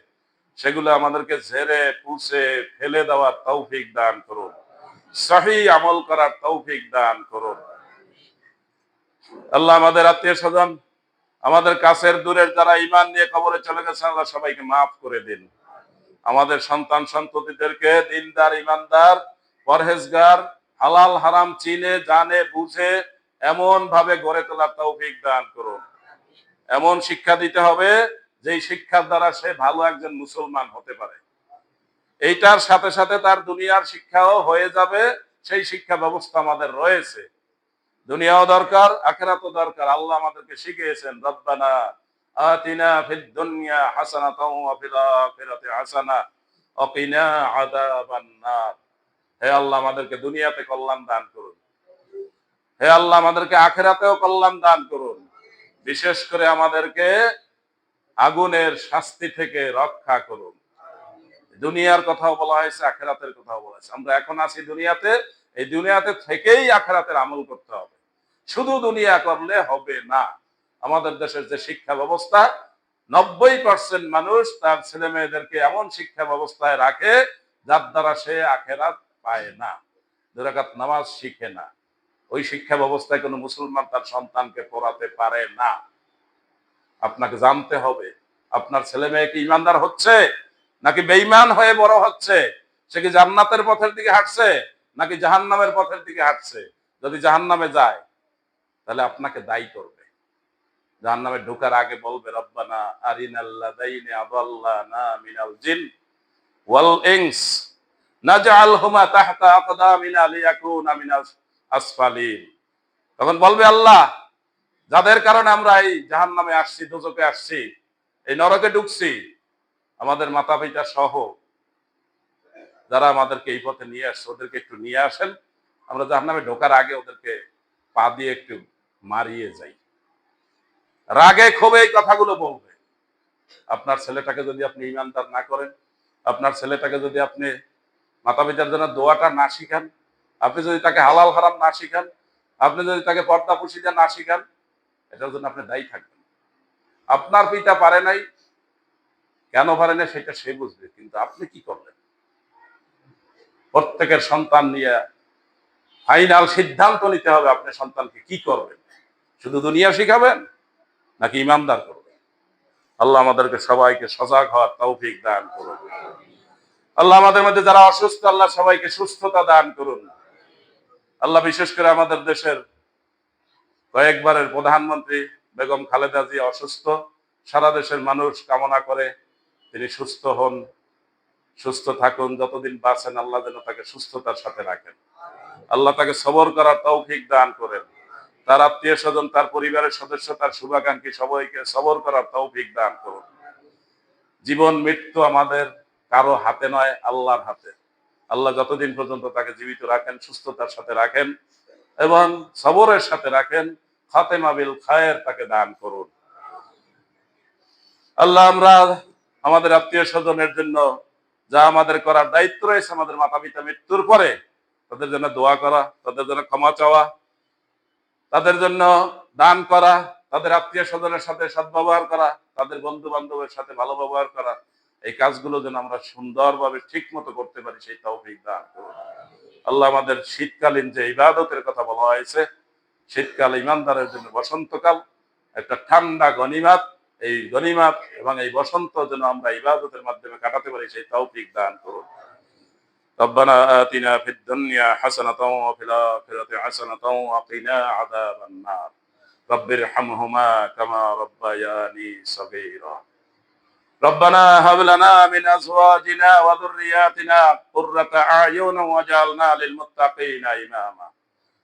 সেগুলো আমাদেরকে ঝেড়ে পুছে ফেলে দেওয়ার তৌফিক দান করুন। সহি আমল করার তৌফিক দান করুন। আল্লাহ, আমাদের আত্মীয় স্বজন, আমাদের কাছের দূরের যারা ঈমান নিয়ে কবরে চলে গেছে, আল্লাহ সবাইকে মাফ করে দিন। আমাদের সন্তান সন্ততিদেরকে দিনদার, ঈমানদার, পরহেজগার, হালাল হারাম চিনে জানে বুঝে এমন ভাবে গড়ে তোলার তৌফিক দান করুন। এমন শিক্ষা দিতে হবে যেই শিক্ষার দ্বারা সে ভালো একজন মুসলমান হতে পারে। এইটার সাথে সাথে তার দুনিয়ার শিক্ষাও হয়ে যাবে। সেই শিক্ষা ব্যবস্থা আমাদের রয়েছে, দুনিয়াও দরকার, আখিরাতও দরকার। আল্লাহ আমাদেরকে শিখিয়েছেন, রব্বানা আতিনা ফিদ দুনিয়া হাসানাতাও ওয়া ফিল আখিরাতি হাসানা ওয়া কিনা আযাবান নার। হে আল্লাহ, আমাদেরকে দুনিয়াতে কল্যাণ দান করুন। হে আল্লাহ, আমাদেরকে আখিরাতেও কল্যাণ দান করুন। বিশেষ করে আমাদেরকে আগুনের শাস্তি থেকে রক্ষা করুন। দুনিয়ার কথাও বলা হয়েছে, আখিরাতের কথাও বলা হয়েছে। আমরা এখন আছি দুনিয়াতে, এই দুনিয়াতে থেকেই আখিরাতের আমল করতে হবে। শুধু দুনিয়া করলে হবে না। আমাদের দেশের যে শিক্ষা ব্যবস্থা, 90% মানুষ তার ছেলে মেয়েদেরকে এমন শিক্ষা ব্যবস্থায় রাখে যার দ্বারা সে আখিরাত পায় না, 2 রাকাত নামাজ শিখে না। ওই শিক্ষা ব্যবস্থায় কোনো মুসলমান তার সন্তানকে পড়াতে পারে না। আপনাকে জানতে হবে, আপনার ছেলে মেয়ে কি ইমানদার হচ্ছে নাকি বেঈমান হয়ে বড় হচ্ছে? সে কি জান্নাতের পথের দিকে হাঁটছে নাকি জাহান্নামের পথের দিকে হাঁটছে? যদি জাহান্নামে যায়, তাহলে আপনাকে দায়ী করবে। জাহান্নামে ঢোকার আগে বলবে, রব্বানা আরিনাল্লাযাইনি আযাল্লানা মিনাল জিন ওয়াল ইনস নাজআলহুমা তাহতা আকদামিনা লিয়াকুনা মিনাস আসফালিন। তখন বলবে, আল্লাহ, যাদের কারণে আমরা এই জাহান্নামে আসছি, দোজখে আসছি, এই নরকে ঢুকছি, আমাদের মাতা পিতা সহ যারা আমাদেরকে এই পথে নিয়ে আসছে, ওদেরকে একটু নিয়ে আসেন, আমরা জাহান্নামে ঢোকার আগে ওদেরকে পা দিয়ে একটু মারিয়ে যাই। রাগে ক্ষোভে এই কথাগুলো বলবে। আপনার ছেলেটাকে যদি আপনি ঈমানদার না করেন, আপনার ছেলেটাকে যদি আপনি মাতা পিতার জন্য দোয়াটা না শিখান, আপনি যদি তাকে হালাল হারাম না শিখান, আপনি যদি তাকে পর্দা পুশিদা না শিখান, এটার জন্য আপনি দায়ী থাকবেন। আপনার পিতা পারে নাই, কেন পারে না সেটা সে বুঝবে, কিন্তু আপনি কি করলেন? প্রত্যেকের সন্তান নিয়ে ফাইনাল সিদ্ধান্ত নিতে হবে আপনি সন্তানকে কি করবেন। শুধু দুনিয়া শিখাবেন নাকি ইমানদার করবেন? আল্লাহ আমাদেরকে সবাইকে সজাগ হওয়ার তৌফিক দান করুন। আল্লাহ আমাদের মধ্যে যারা অসুস্থ, আল্লাহ সবাইকে সুস্থতা দান করুন। আল্লাহ বিশেষ করে আমাদের দেশের কয়েকবারের প্রধানমন্ত্রী বেগম খালেদা জিয়া অসুস্থ। সারা দেশের মানুষ কামনা করে তিনি সুস্থ হন, সুস্থ থাকুন, যতদিন বাঁচেন আল্লাহ যেন তাকে সুস্থতার সাথে রাখেন। আল্লাহ তাকে সবর করার তৌফিক দান করেন। তার আত্মীয় স্বজন, তার পরিবারের সদস্য, তার শুভাকাঙ্ক্ষী সবাইকে সবর করার তৌফিক দান করুন। জীবন মৃত্যু আমাদের কারো হাতে নয়, আল্লাহর হাতে। আল্লাহ যতদিন পর্যন্ত তাকে জীবিত রাখেন, সুস্থতার সাথে রাখেন এবং সবরের সাথে রাখেন, খাতেমা বিল খায়ের তাকে দান করুন। আল্লাহ আমরা আমাদের আত্মীয় স্বজনের জন্য যা আমাদের করার দায়িত্ব রয়েছে, আমাদের মাতা পিতা মৃত্যুর পরে তাদের জন্য দোয়া করা, তাদের জন্য ক্ষমা চাওয়া, তাদের জন্য দান করা, তাদের আত্মীয় স্বজনের সাথে সদ্ব্যবহার করা, তাদের বন্ধু বান্ধবের সাথে ভালো ব্যবহার করা, এই কাজগুলো যেন আমরা সুন্দরভাবে ঠিক মতো করতে পারি সেই তৌফিক দান করুন। আল্লাহ আমাদের শীতকালীন যে ইবাদতের কথা বলা হয়েছে, শীতকাল ইমানদারের জন্য বসন্তকাল, একটা ঠান্ডা গনিমাত, এই গনিমাত এবং এই বসন্ত যেন আমরা ইবাদতের মাধ্যমে কাটাতে পারি সেই তৌফিক দান করুন। ربنا آتنا في الدنيا حسنة وفي الآخرة حسنة وقنا عذاب النار رب ارحمهما كما ربياني صغيرا ربنا هب لنا من أزواجنا وذرياتنا قرة أعين واجعلنا للمتقين إماما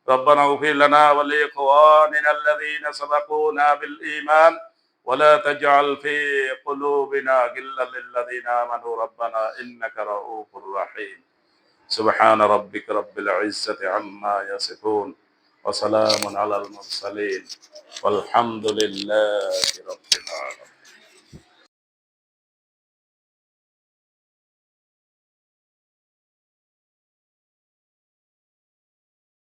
ربنا اغفر لنا ولإخواننا الذين سبقونا بالإيمان ولا تجعل في قلوبنا غلا للذين آمنوا ربنا إنك رؤوف رحيم سبحان ربك رب العزة عما يصفون وسلام على المرسلين والحمد لله رب العالمين.